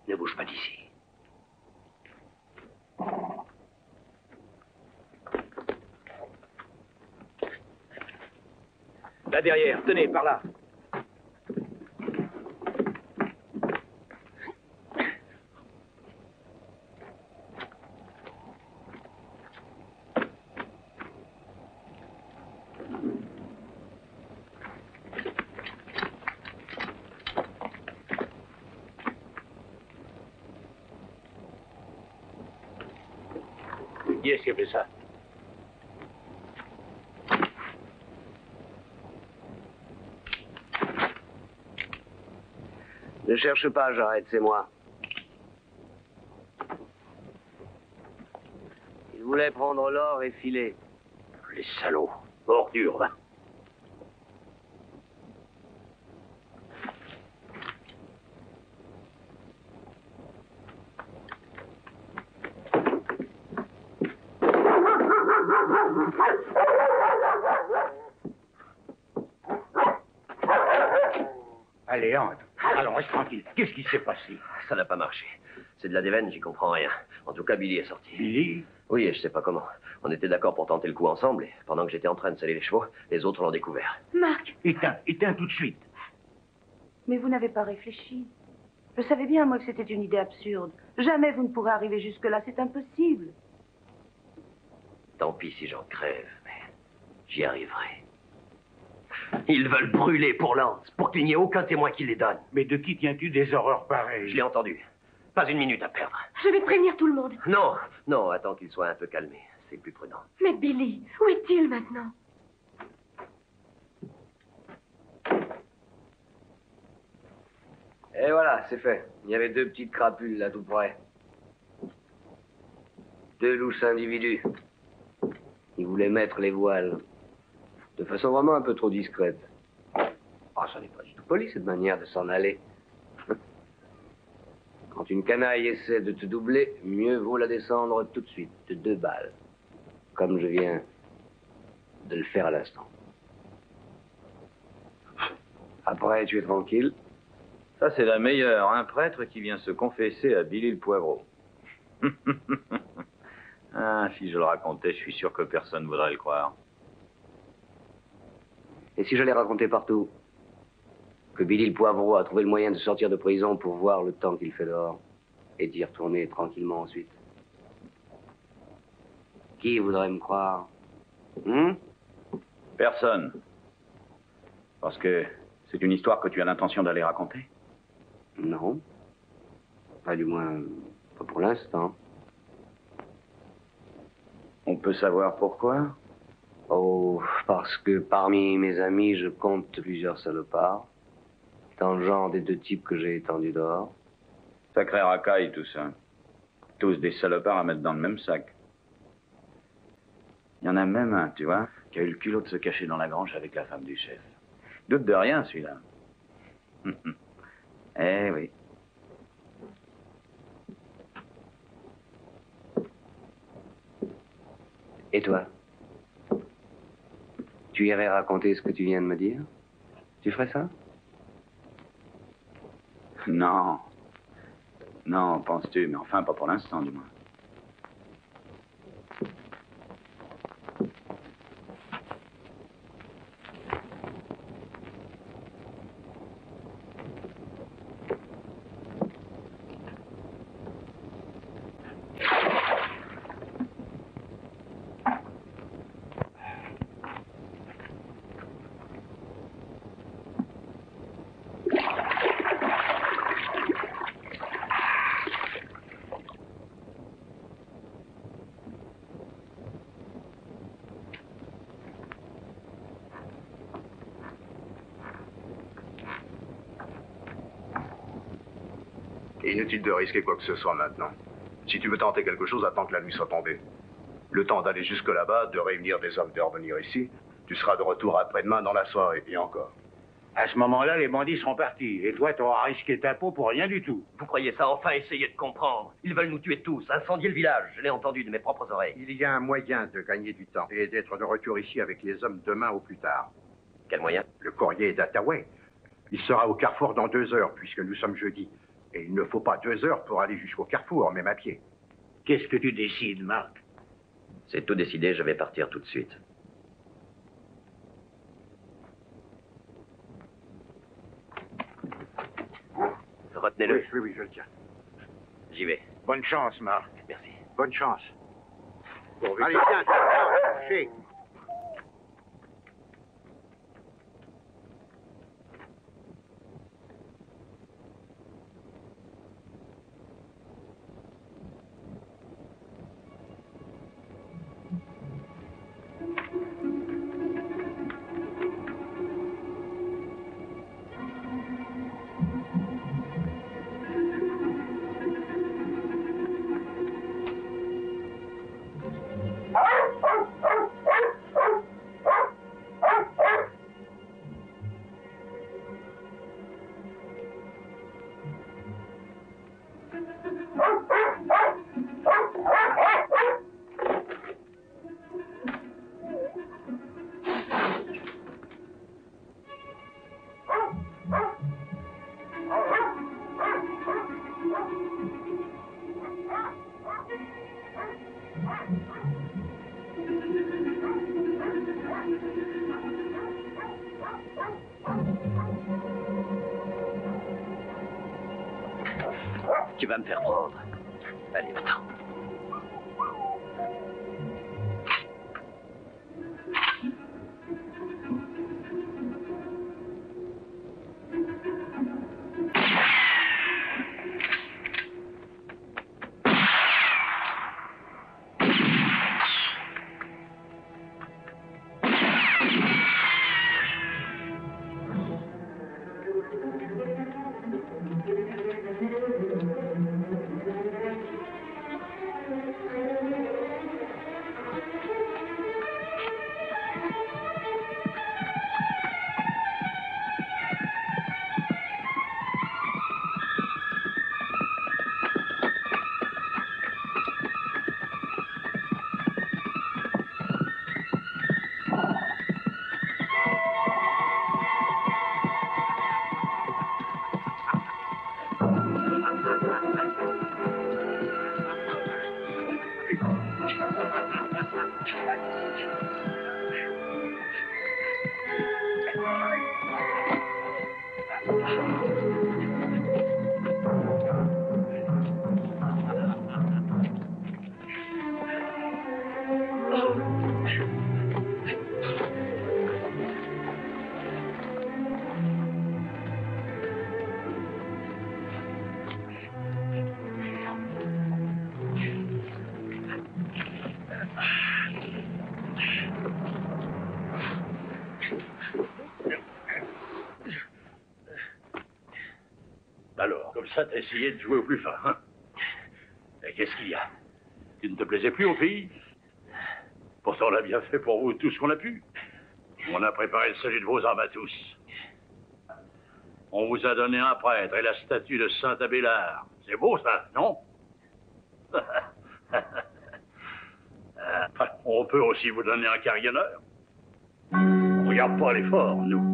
Ne bouge pas d'ici. Là derrière, tenez, par là. Qui est-ce qui a fait ça? Ne cherche pas, j'arrête, c'est moi. Il voulait prendre l'or et filer. Les salauds. Ordure, va. Allez, entre. Alors, reste tranquille. Qu'est-ce qui s'est passé? Ça n'a pas marché. C'est de la déveine, j'y comprends rien. En tout cas, Billy est sorti. Billy? Oui, et je sais pas comment. On était d'accord pour tenter le coup ensemble, et pendant que j'étais en train de saler les chevaux, les autres l'ont découvert. Marc! Éteins tout de suite. Mais vous n'avez pas réfléchi. Je savais bien, moi, que c'était une idée absurde. Jamais vous ne pourrez arriver jusque-là, c'est impossible. Tant pis si j'en crève, mais j'y arriverai. Ils veulent brûler pour Lance, pour qu'il n'y ait aucun témoin qui les donne. Mais de qui tiens-tu des horreurs pareilles? Je l'ai entendu. Pas une minute à perdre. Je vais prévenir tout le monde. Non, non, attends qu'il soit un peu calmé. C'est plus prudent. Mais Billy, où est-il maintenant? Et voilà, c'est fait. Il y avait 2 petites crapules là tout près. 2 louches individus. Ils voulaient mettre les voiles. De façon vraiment un peu trop discrète. Ah, ça n'est pas du tout poli cette manière de s'en aller. Quand une canaille essaie de te doubler, mieux vaut la descendre tout de suite, de 2 balles. Comme je viens de le faire à l'instant. Après, tu es tranquille. Ça, c'est la meilleure. Un prêtre qui vient se confesser à Billy le Poivreau. Ah, si je le racontais, je suis sûr que personne ne voudrait le croire. Et si j'allais raconter partout que Billy le Poivreau a trouvé le moyen de sortir de prison pour voir le temps qu'il fait dehors et d'y retourner tranquillement ensuite? Qui voudrait me croire? Personne. Parce que c'est une histoire que tu as l'intention d'aller raconter? Non. Pas du moins, pas pour l'instant. On peut savoir pourquoi? Oh, parce que parmi mes amis, je compte plusieurs salopards. Dans le genre des 2 types que j'ai étendus dehors. Sacré racaille, tout ça. Tous des salopards à mettre dans le même sac. Il y en a même un, tu vois, qui a eu le culot de se cacher dans la grange avec la femme du chef. Doute de rien, celui-là. Eh oui. Et toi? Tu irais raconter ce que tu viens de me dire? Tu ferais ça? Non. Non, penses-tu, mais enfin, pas pour l'instant, du moins. Inutile de risquer quoi que ce soit maintenant. Si tu veux tenter quelque chose, attends que la nuit soit tombée. Le temps d'aller jusque là-bas, de réunir des hommes, de revenir ici. Tu seras de retour après-demain dans la soirée, et encore. À ce moment-là, les bandits seront partis. Et toi, t'auras risqué ta peau pour rien du tout. Vous croyez ça enfin essayer de comprendre? Ils veulent nous tuer tous, incendier le village. Je l'ai entendu de mes propres oreilles. Il y a un moyen de gagner du temps et d'être de retour ici avec les hommes demain au plus tard. Quel moyen? Le courrier d'Attaway. Il sera au carrefour dans 2 heures, puisque nous sommes jeudi. Et il ne faut pas 2 heures pour aller jusqu'au carrefour, même à pied. Qu'est-ce que tu décides, Marc? C'est tout décidé, je vais partir tout de suite. Retenez-le. Oui, je le tiens. J'y vais. Bonne chance, Marc. Merci. Bonne chance. Allez, tiens, chez. Tu vas me faire prendre. Allez, va-t'en. Alors, comme ça, t'as essayé de jouer au plus fin, hein? Et qu'est-ce qu'il y a? Tu ne te plaisais plus au pays? Pourtant, on a bien fait pour vous tout ce qu'on a pu. On a préparé le salut de vos âmes à tous. On vous a donné un prêtre et la statue de Saint Abélard. C'est beau, ça, non? On peut aussi vous donner un carillonneur. On regarde pas l'effort, nous.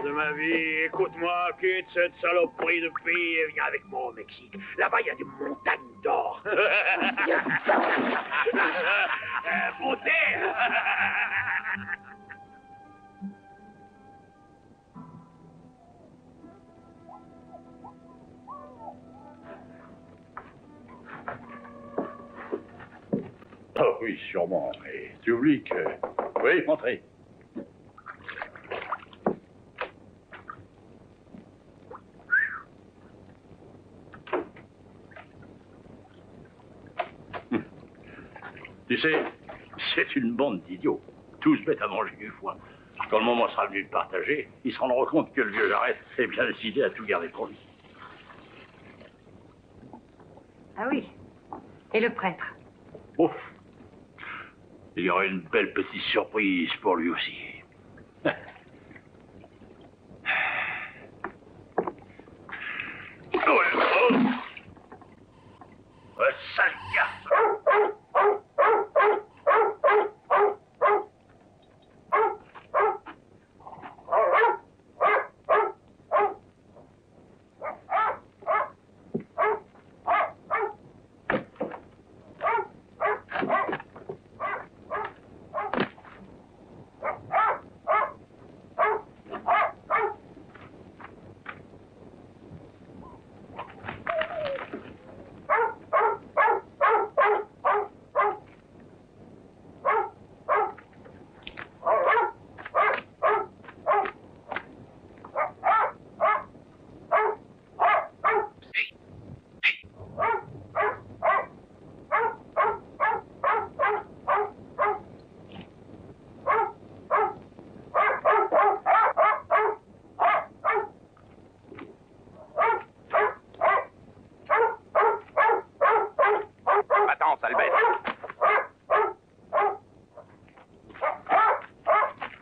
De ma vie, écoute-moi, quitte cette saloperie de pays et viens avec moi au Mexique. Là-bas, il y a des montagnes d'or. Montez. Oh oui, sûrement. Et tu oublies que... Oui, montrez. Tu sais, c'est une bande d'idiots. Tous bêtes à manger du foin. Quand le moment sera venu de partager, ils se rendront compte que le vieux Jarret est bien décidé à tout garder pour lui. Ah oui. Et le prêtre? Ouf. Il y aura une belle petite surprise pour lui aussi. Sale gars.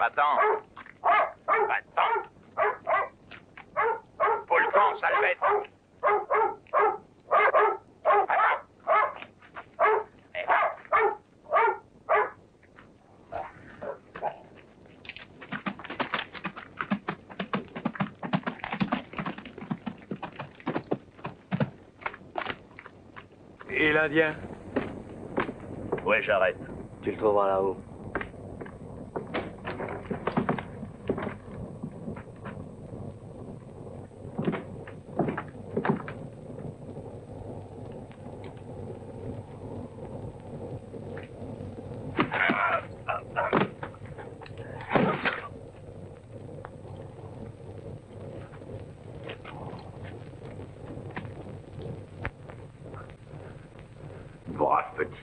Va-t'en. Va-t'en. Pour le camp, sale bête. Et l'Indien? Ouais, j'arrête. Tu le trouveras là-haut. Brave petite.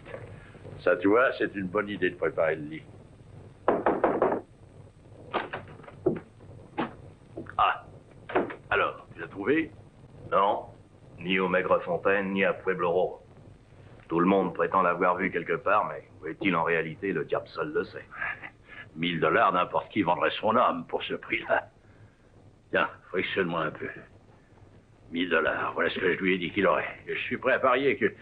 Ça, tu vois, c'est une bonne idée de préparer le lit. Ah. Alors, tu l'as trouvé? Non, ni au Maigrefontaine, ni à Pueblo. Tout le monde prétend l'avoir vu quelque part, mais où est-il en réalité, le diable seul le sait. $1000, n'importe qui vendrait son âme pour ce prix-là. Tiens, frictionne-moi un peu. $1000, voilà ce que je lui ai dit qu'il aurait. Et je suis prêt à parier que...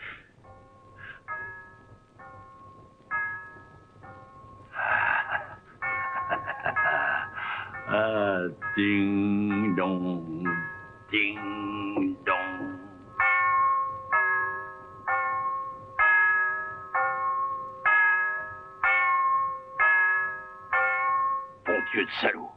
Ah, ding dong, ding dong. Bon Dieu de salaud.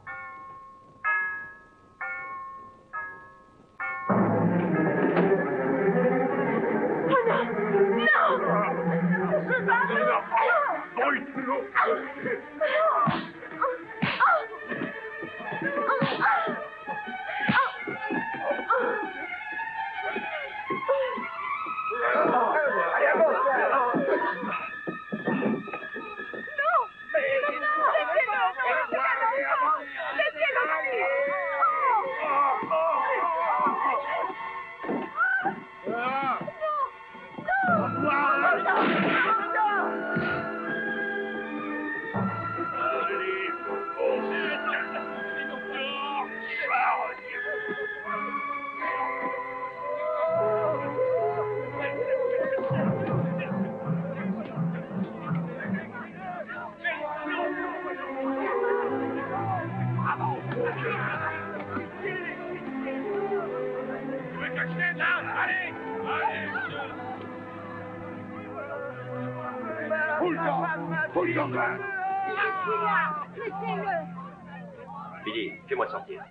Billy, fais-moi sortir.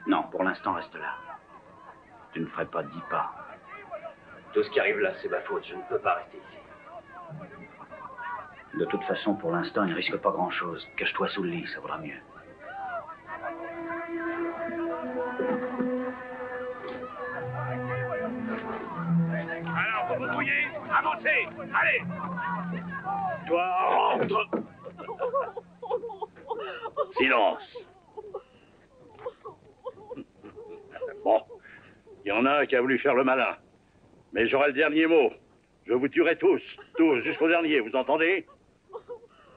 Non, pour l'instant, reste là. Tu ne ferais pas 10 pas. Tout ce qui arrive là, c'est ma faute. Je ne peux pas rester ici. De toute façon, pour l'instant, il ne risque pas grand-chose. Cache-toi sous le lit, ça vaudra mieux. Alors, vous vous mouillez, avancez, allez. Toi, rentre. Silence. Bon, il y en a un qui a voulu faire le malin. Mais j'aurai le dernier mot. Je vous tuerai tous, jusqu'au dernier, vous entendez?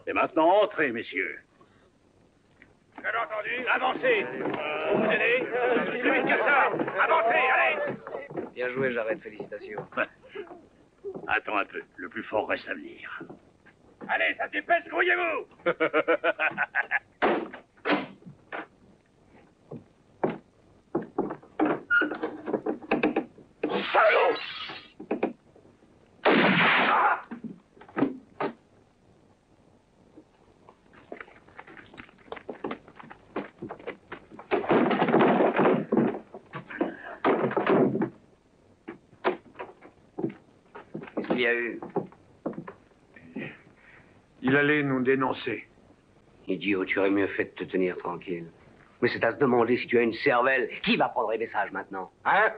Et maintenant, entrez, messieurs. Bien entendu, avancez. Pour vous aider, plus vite que ça. Avancez, allez. Bien joué, j'arrête, félicitations. Attends un peu, le plus fort reste à venir. Allez, ça dépêche, grouillez-vous. Salaud! Qu'est-ce qu'il y a eu? Il allait nous dénoncer. Idiot, tu aurais mieux fait de te tenir tranquille. Mais c'est à se demander si tu as une cervelle. Qui va prendre les messages maintenant? Hein?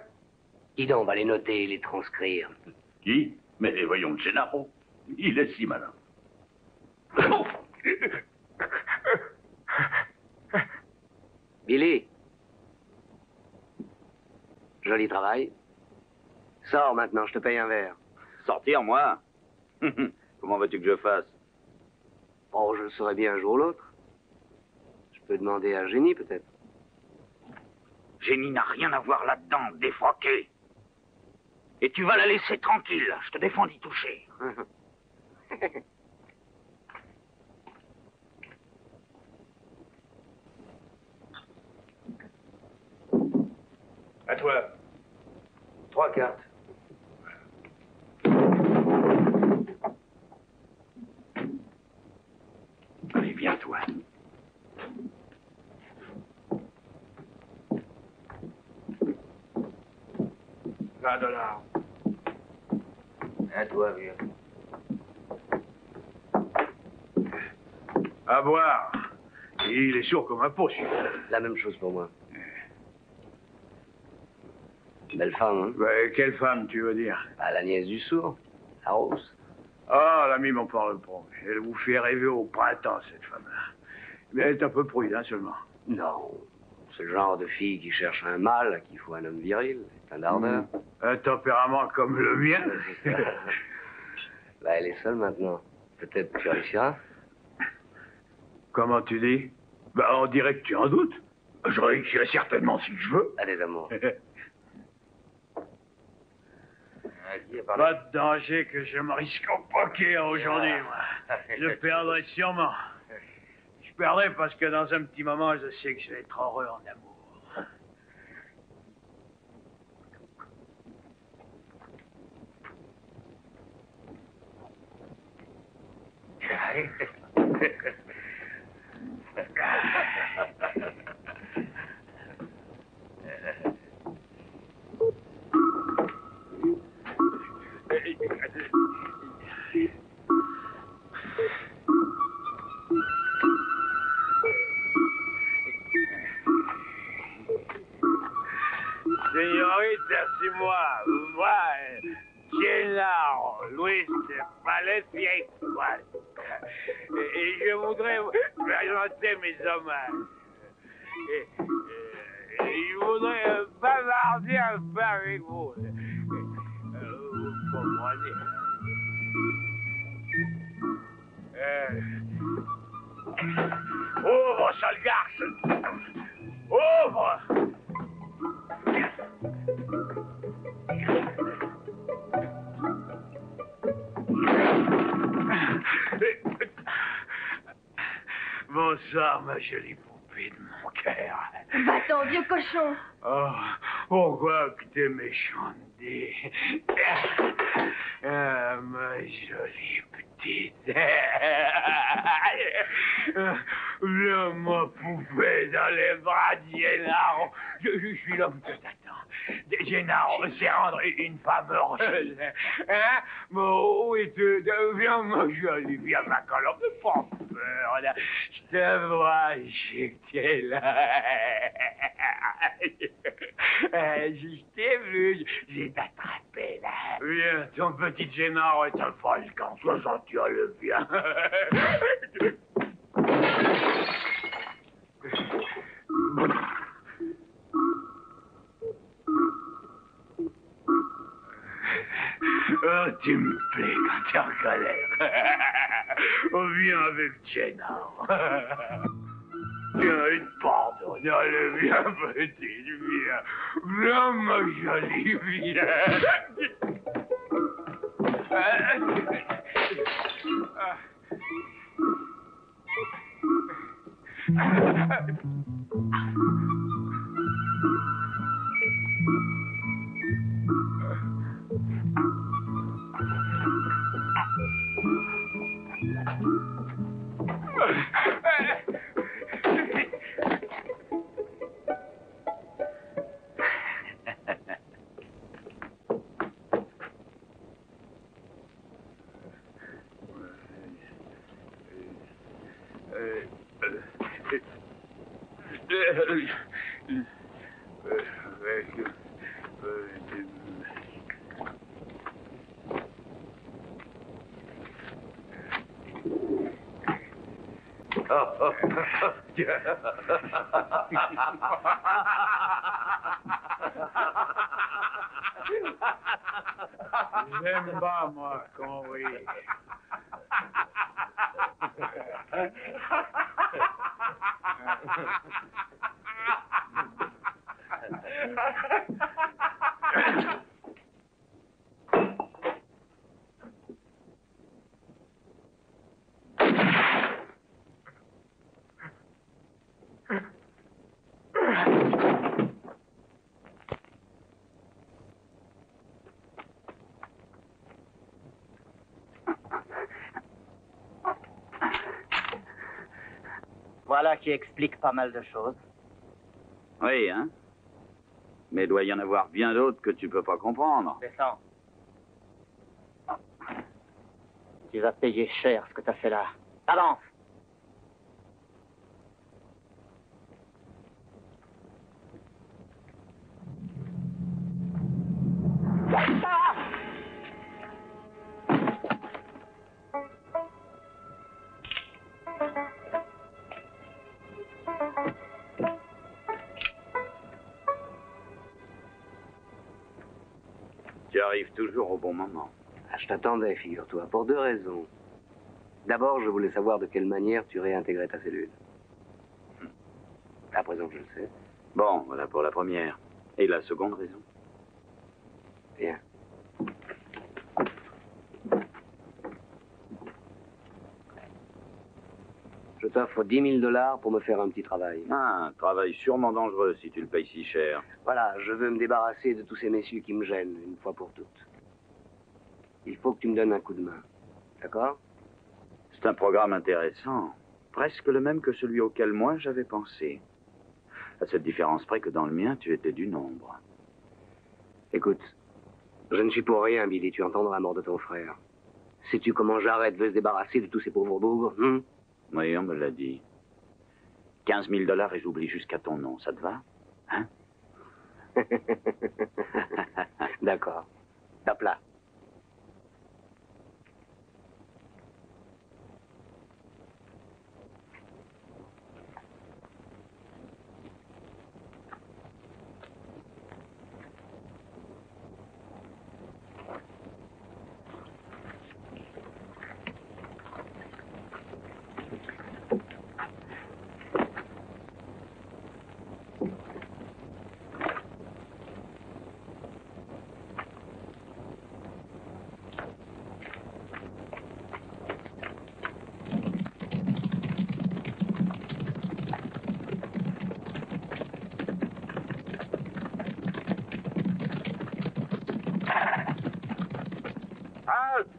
Dis donc, on va les noter et les transcrire. Qui? Mais voyons, Gennaro. Il est si malin. Billy. Joli travail. Sors maintenant, je te paye un verre. Sortir, moi? Comment veux-tu que je fasse? Oh, je le saurai bien un jour ou l'autre. Je peux demander à Génie, peut-être. Génie n'a rien à voir là-dedans, défroqué. Et tu vas la laisser tranquille, je te défends d'y toucher. À toi. 3 cartes. Allez, viens, toi. $20. À toi, vieux. À boire. Il est sûr comme un pot, celui-là. La même chose pour moi. Belle femme, hein? Quelle femme, tu veux dire? La nièce du sourd, la Rose. Ah, l'ami m'en parle pas. Elle vous fait rêver au printemps, cette femme-là. Mais elle est un peu prude, hein, seulement. Non. C'est le genre de fille qui cherche un mâle, à qui il faut un homme viril, plein d'ardeur. Un tempérament comme le mien. Elle est seule maintenant. Peut-être tu réussiras. Comment tu dis? On dirait que tu en doutes. Je réussirai certainement si je veux. Allez, d'amour. Pas de danger que je me risque au poker aujourd'hui, moi. Je perdrai sûrement. Je perdrai parce que dans un petit moment, je sais que je vais être heureux en amour. Señorita, c'est moi, Gennaro, Luis de Valencia y Juan. Et je voudrais vous présenter mes hommages. Je voudrais bavarder un peu avec vous. Vous comprenez? Ouvre, sale garce! Ouvre! Bonsoir, ma jolie poupée de mon cœur. Va-t'en, vieux cochon. Oh, pourquoi que t'es méchanté? Ma jolie petite. Viens, ma poupée, dans les bras de Gennaro. Je suis l'homme que t'attends. Gennaro, c'est rendre une femme heureuse. Hein? Bon, oui, viens, ma jolie, viens, ma colombe, ne pas peur. Là. Je te vois, je sais que t'es là. Je t'ai vu, j'ai t'attrapé là. Viens, ton petit Gennaro est un volcan, sois gentil, le bien. Oh, tu me plais quand t'es en colère. Oh, viens avec Gennaro. Viens, il te pardonne. Allez, viens, petit, viens. Viens, ma jolie, viens. J'aime pas, moi, qu'on rit. Voilà qui explique pas mal de choses. Oui, hein? Mais il doit y en avoir bien d'autres que tu peux pas comprendre. Descends. Tu vas payer cher ce que t'as fait là. Avance. Tu arrives toujours au bon moment. Ah, je t'attendais, figure-toi, pour 2 raisons. D'abord, je voulais savoir de quelle manière tu réintégrais ta cellule. À présent, je le sais. Bon, voilà pour la première. Et la seconde raison? Bien. Je t'offre 10 000 $ pour me faire un petit travail. Ah, un travail sûrement dangereux si tu le payes si cher. Voilà, je veux me débarrasser de tous ces messieurs qui me gênent, une fois pour toutes. Il faut que tu me donnes un coup de main. D'accord? C'est un programme intéressant. Presque le même que celui auquel moi j'avais pensé. À cette différence près que dans le mien, tu étais du nombre. Écoute, je ne suis pour rien, Billy, tu entendras la mort de ton frère. Sais-tu comment Jared veut se débarrasser de tous ces pauvres bougres? Oui, on me l'a dit. 15 000 $ et j'oublie jusqu'à ton nom, ça te va? Hein? D'accord. Tape là.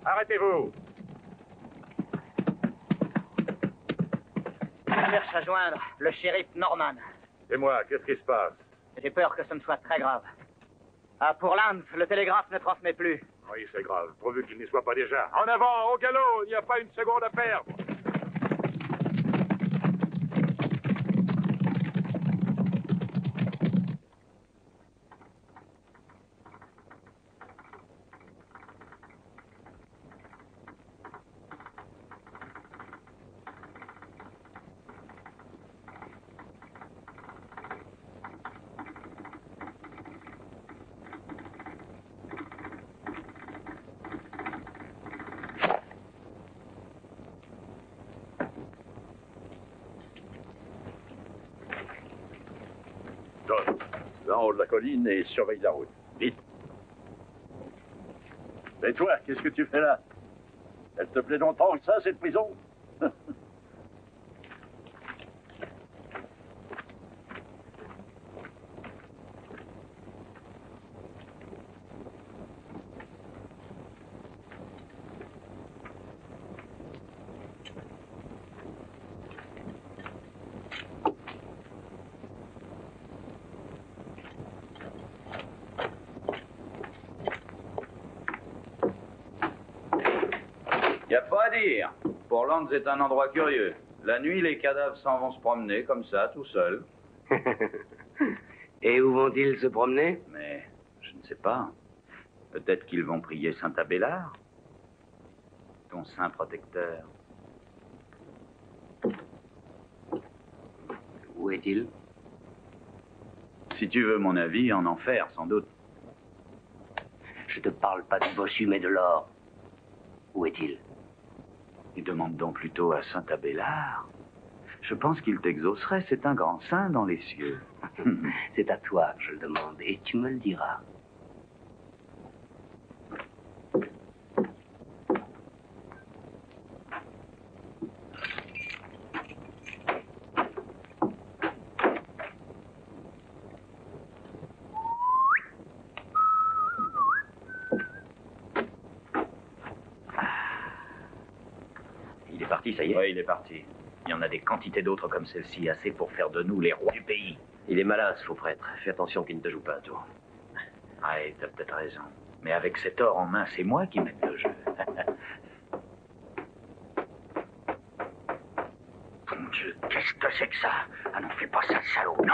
Arrêtez-vous! Je cherche à joindre le shérif Norman. Et moi, qu'est-ce qui se passe? J'ai peur que ce ne soit très grave. À Portland, le télégraphe ne transmet plus. Oui, c'est grave, pourvu qu'il n'y soit pas déjà. En avant, au galop, il n'y a pas une seconde à perdre. En haut de la colline et surveille la route. Vite. Et toi, qu'est-ce que tu fais là? Elle te plaît longtemps que ça, cette prison? Y a pas à dire. Portland, c'est un endroit curieux. La nuit, les cadavres s'en vont se promener comme ça, tout seuls. Et où vont-ils se promener? Mais je ne sais pas. Peut-être qu'ils vont prier Saint Abélard, ton saint protecteur. Où est-il? Si tu veux mon avis, en enfer, sans doute. Je te parle pas du bossu, mais de l'or. Où est-il? Et demande donc plutôt à Saint Abélard. Je pense qu'il t'exaucerait, c'est un grand saint dans les cieux. C'est à toi que je le demande, et tu me le diras. Il est parti, ça y est? Oui, il est parti. Il y en a des quantités d'autres comme celle-ci, assez pour faire de nous les rois du pays. Il est malin, ce faux prêtre. Fais attention qu'il ne te joue pas un tour. Ouais, t'as peut-être raison. Mais avec cet or en main, c'est moi qui mène le jeu. Mon Dieu, qu'est-ce que c'est que ça? Ah non, fais pas ça, salaud, non!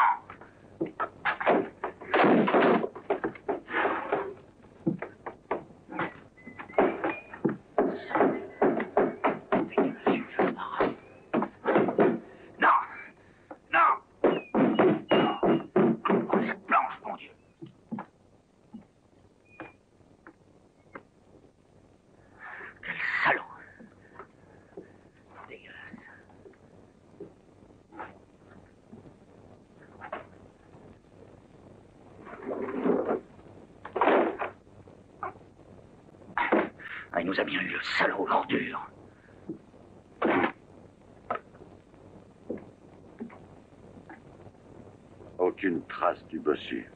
Ah, il nous a bien eu, le salaud, l'ordure. Aucune trace du bossu.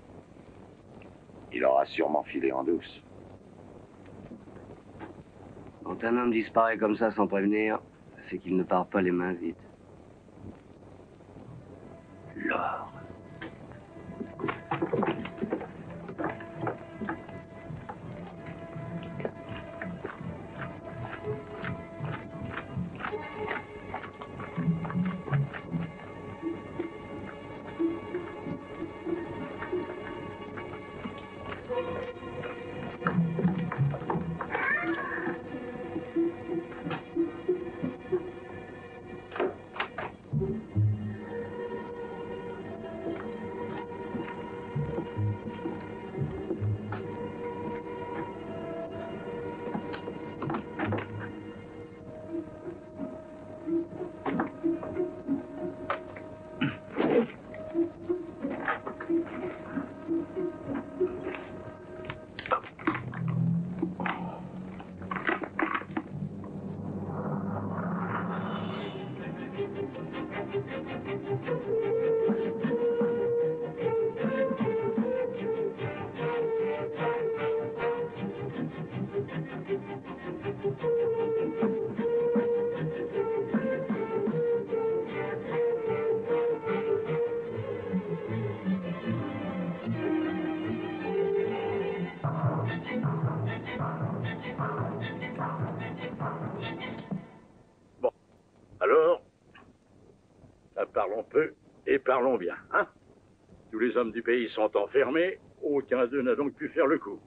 Il aura sûrement filé en douce. Quand un homme disparaît comme ça sans prévenir, c'est qu'il ne part pas les mains vides. L'or. Alors, parlons peu et parlons bien, hein? Tous les hommes du pays sont enfermés, aucun d'eux n'a donc pu faire le coup.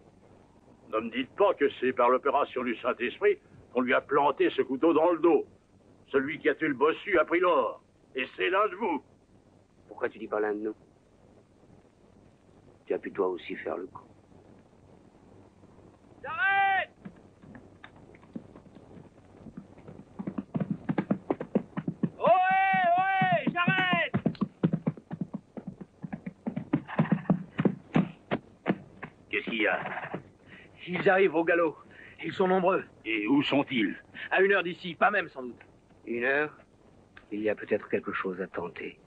Ne me dites pas que c'est par l'opération du Saint-Esprit qu'on lui a planté ce couteau dans le dos. Celui qui a tué le bossu a pris l'or, et c'est l'un de vous. Pourquoi tu dis pas l'un de nous? Tu as pu toi aussi faire le coup. J'arrête! Ohé, j'arrête! Qu'est-ce qu'il y a? Ils arrivent au galop. Ils sont nombreux. Et où sont-ils? À 1 heure d'ici, pas même sans doute. 1 heure? Il y a peut-être quelque chose à tenter.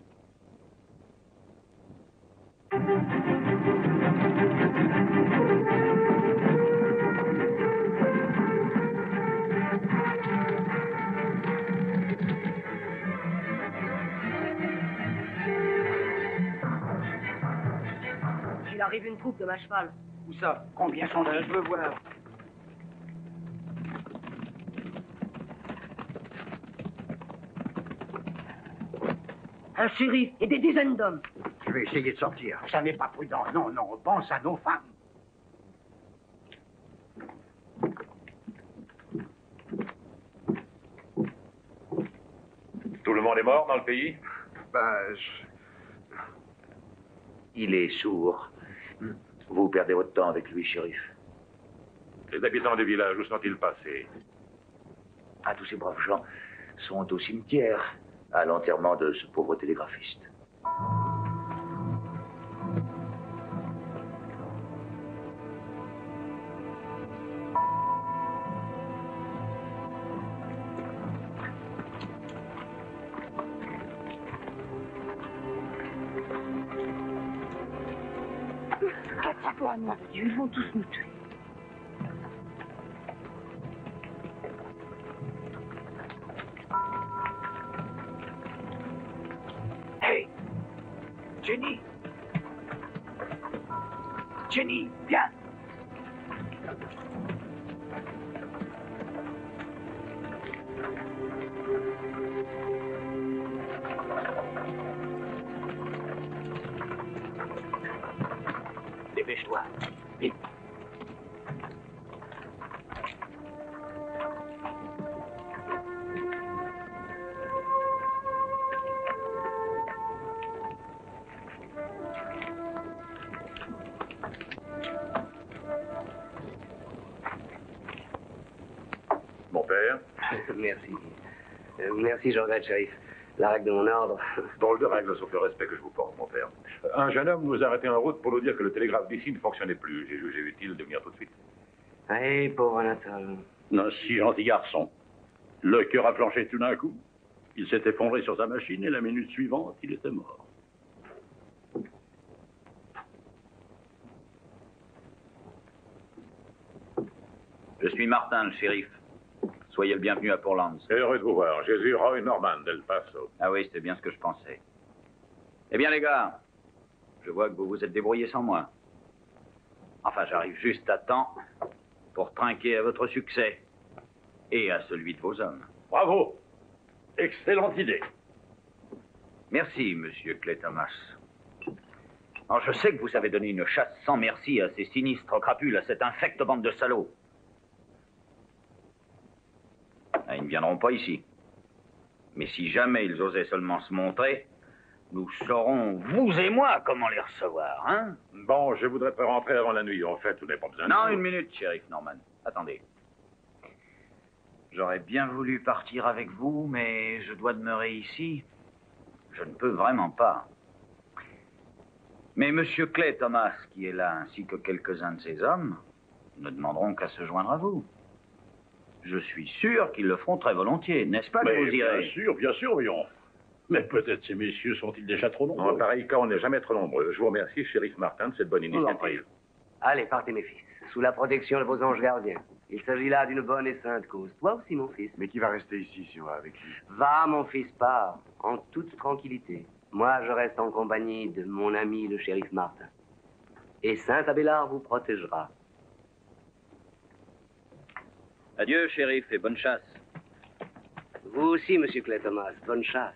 Il arrive une troupe de ma cheval. Où ça? Combien sont-ils? Je veux voir. Un shérif et des dizaines d'hommes. Je vais essayer de sortir. Ça n'est pas prudent. Non, non, on pense à nos femmes. Tout le monde est mort dans le pays? Il est sourd. Vous perdez votre temps avec lui, shérif. Les habitants du village, où sont-ils passés? Ah, tous ces braves gens sont au cimetière, à l'enterrement de ce pauvre télégraphiste. Oh, nom de Dieu, ils vont tous nous tuer. Hey, Jenny. Jenny, viens. Dépêche-toi. Vite. Mon père. Merci. Merci, je regrette, shérif. La règle de mon ordre. Drôle de règle, sauf le respect que je vous porte, mon père. Un jeune homme nous a arrêtés en route pour nous dire que le télégraphe d'ici ne fonctionnait plus. J'ai jugé utile de venir tout de suite. Allez, pauvre Anatole. Un si gentil garçon. Le cœur a planché tout d'un coup. Il s'est effondré sur sa machine et la minute suivante, il était mort. Je suis Martin, le shérif. Soyez le bienvenu à Portland. Heureux de vous voir. Jésus Roy Norman d'El Paso. Ah oui, c'était bien ce que je pensais. Eh bien, les gars, je vois que vous vous êtes débrouillés sans moi. Enfin, j'arrive juste à temps pour trinquer à votre succès et à celui de vos hommes. Bravo. Excellente idée. Merci, monsieur Clay Thomas. Alors, je sais que vous avez donné une chasse sans merci à ces sinistres crapules, à cette infecte bande de salauds. Ah, ils ne viendront pas ici. Mais si jamais ils osaient seulement se montrer, nous saurons, vous et moi, comment les recevoir, hein? Bon, je voudrais pas rentrer avant la nuit. En fait, vous n'avez pas besoin de... Non, une minute, shérif Norman. Attendez. J'aurais bien voulu partir avec vous, mais je dois demeurer ici. Je ne peux vraiment pas. Mais monsieur Clay Thomas, qui est là, ainsi que quelques-uns de ses hommes, ne demanderont qu'à se joindre à vous. Je suis sûr qu'ils le feront très volontiers, n'est-ce pas que vous irez? Bien sûr, voyons. Mais peut-être ces messieurs sont-ils déjà trop nombreux? En pareil cas, on n'est jamais trop nombreux. Je vous remercie, shérif Martin, de cette bonne initiative. Allez, partez, mes fils, sous la protection de vos anges gardiens. Il s'agit là d'une bonne et sainte cause. Toi aussi, mon fils. Mais qui va rester ici si on va avec lui? Va, mon fils, pars, en toute tranquillité. Moi, je reste en compagnie de mon ami, le shérif Martin. Et Saint Abélard vous protégera. Adieu, shérif, et bonne chasse. Vous aussi, monsieur Clay Thomas, bonne chasse.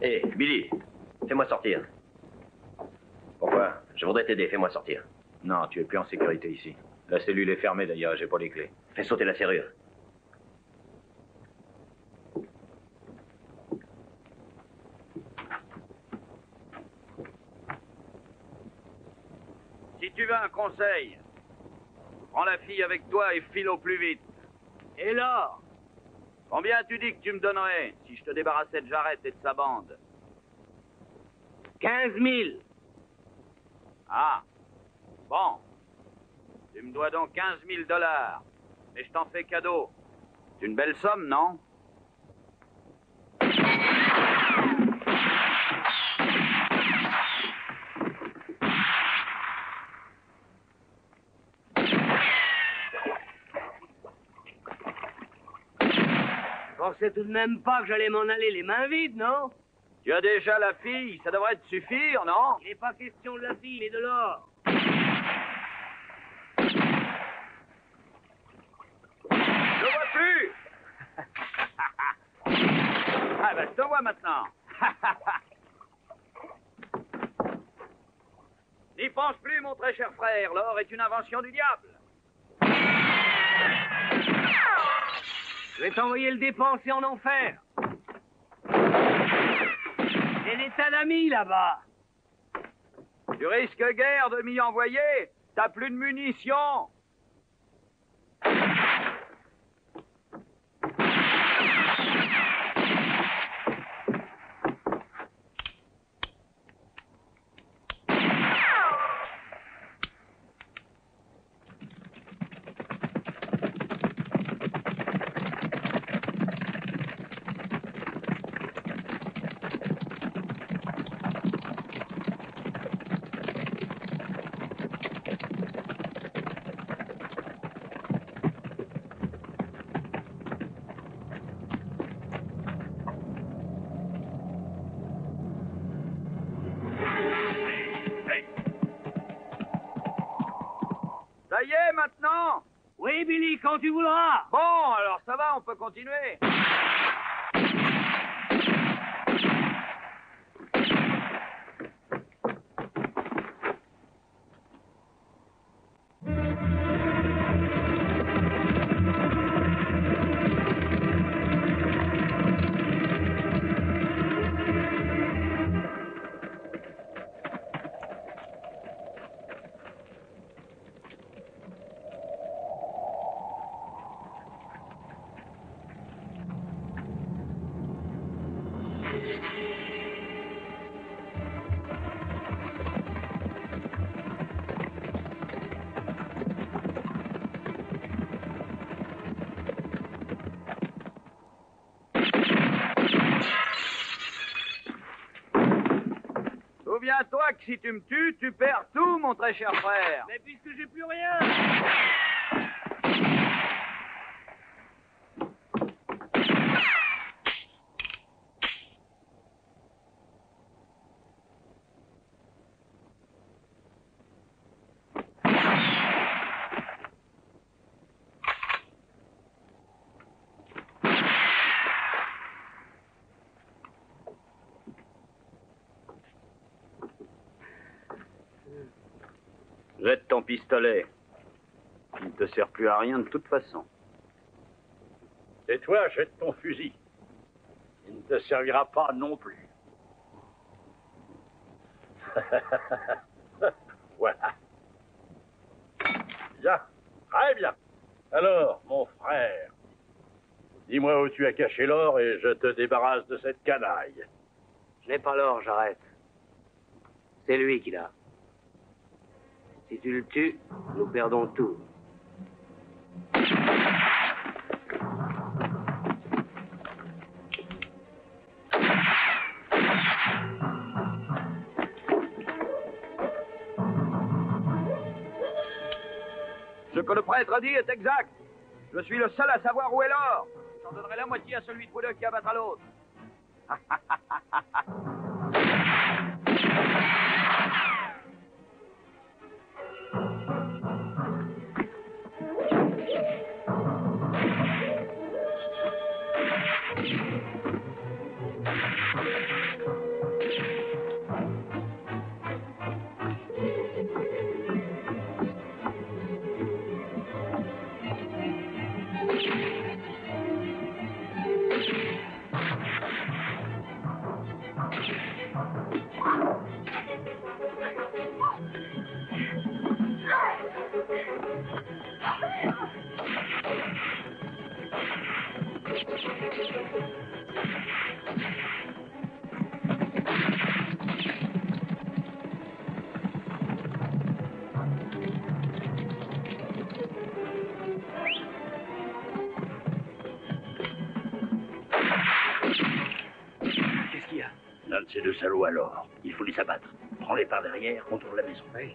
Hé, Billy, fais-moi sortir. Pourquoi? Je voudrais t'aider, fais-moi sortir. Non, tu es plus en sécurité ici. La cellule est fermée d'ailleurs, j'ai pas les clés. Fais sauter la serrure. Si tu veux un conseil, prends la fille avec toi et file au plus vite. Et là, combien tu dis que tu me donnerais si je te débarrassais de Jarrett et de sa bande? 15 000. Ah, bon. Tu me dois donc 15 000 $. Mais je t'en fais cadeau. C'est une belle somme, non? Je pensais tout de même pas que j'allais m'en aller les mains vides, non? Tu as déjà la fille, ça devrait te suffire, non? Il n'est pas question de la fille, mais de l'or. plus. Ah ben, je te vois maintenant. N'y pense plus, mon très cher frère. L'or est une invention du diable. Je vais t'envoyer le dépenser en enfer. J'ai des tas d'amis là-bas. Tu risques guère de m'y envoyer. T'as plus de munitions. Ça y est, maintenant? Oui, Billy, quand tu voudras. Bon, alors ça va, on peut continuer. Souviens-toi que si tu me tues, tu perds tout, mon très cher frère. Mais puisque j'ai plus rien. Jette ton pistolet. Il ne te sert plus à rien de toute façon. Et toi, jette ton fusil. Il ne te servira pas non plus. Voilà. Bien, très bien. Alors, mon frère, dis-moi où tu as caché l'or et je te débarrasse de cette canaille. Je n'ai pas l'or, j'arrête. C'est lui qui l'a. Si tu le tues, nous perdons tout. Ce que le prêtre dit est exact. Je suis le seul à savoir où est l'or. J'en donnerai la moitié à celui de vous deux qui abattra l'autre. L'un de ces deux salauds alors. Il faut les abattre. Prends-les par derrière, contourne la maison. Oui.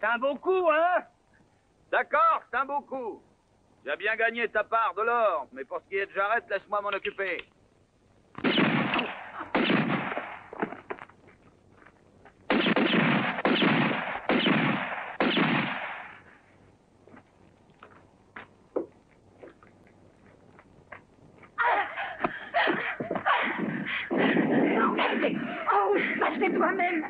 C'est un beau coup, hein? D'accord, c'est un beau coup. Tu as bien gagné ta part de l'or, mais pour ce qui est de Jarrett, laisse-moi m'en occuper. Oh, sachez toi-même.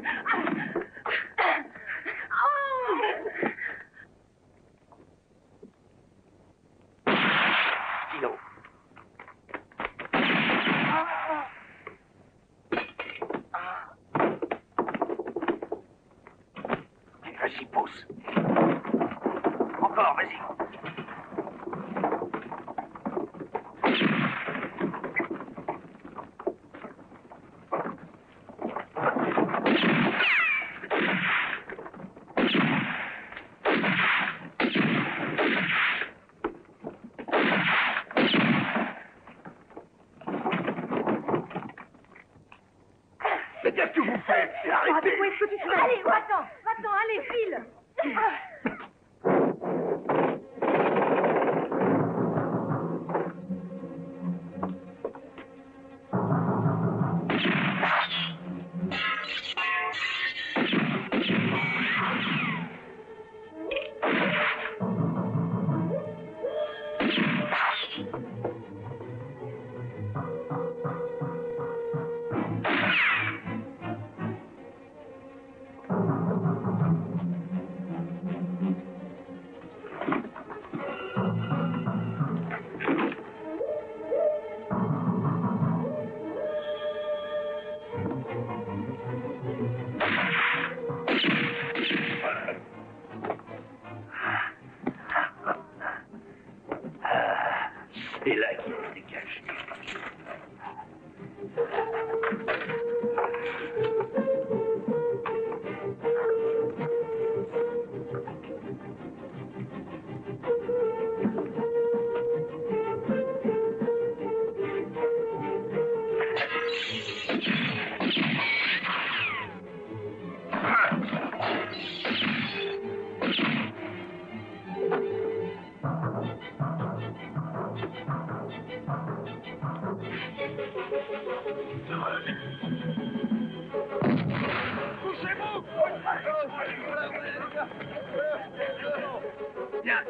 Kilo. Vas-y, pousse. Encore, vas-y. Mais qu'est-ce que vous faites? Arrêtez! Où est-ce que tu te fais? Allez, va-t'en, allez, file. C'est là qu'il était caché. Viens.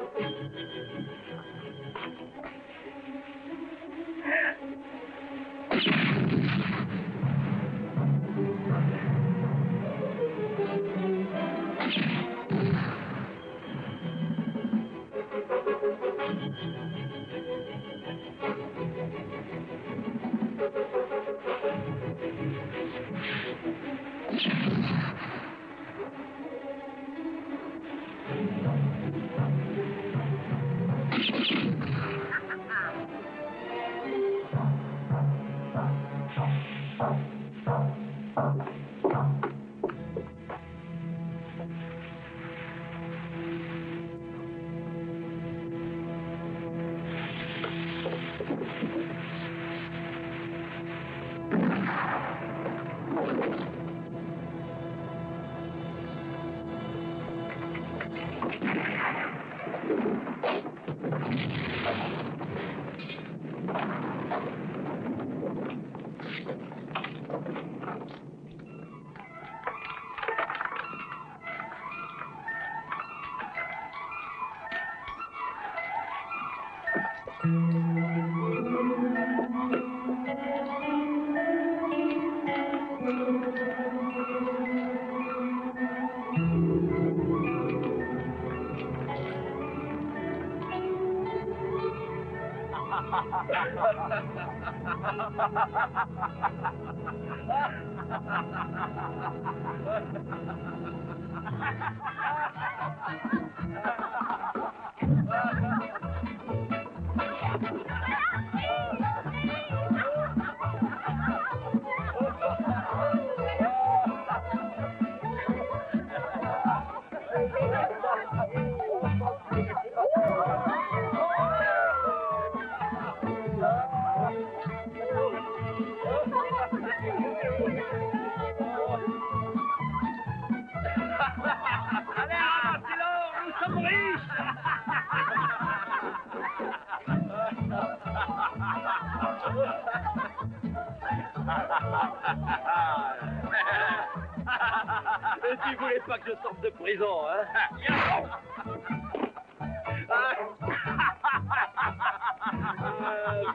que je sorte de prison, hein.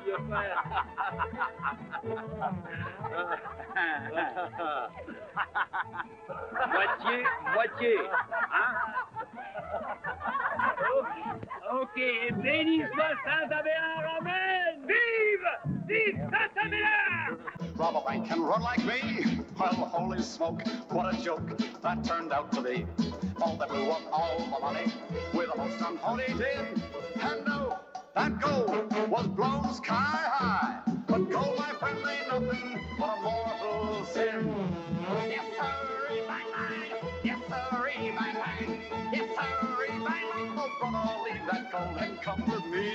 Vieux frère. Moitié, moitié, hein. Ok, bénis-moi Saint-Abélard, amen. Vive! Vive Saint-Abélard! Rob a bank and run like me? Well, holy smoke, what a joke that turned out to be. All that blew up all the money with a most unholy din. And no, that gold was blown sky high. But gold, my friend, ain't nothing but a mortal sin. Yes, sirree, bang, bang. Yes, sirree, bang, bang. Yes, sirree, bang, bang. Oh, brother, leave that gold and come with me.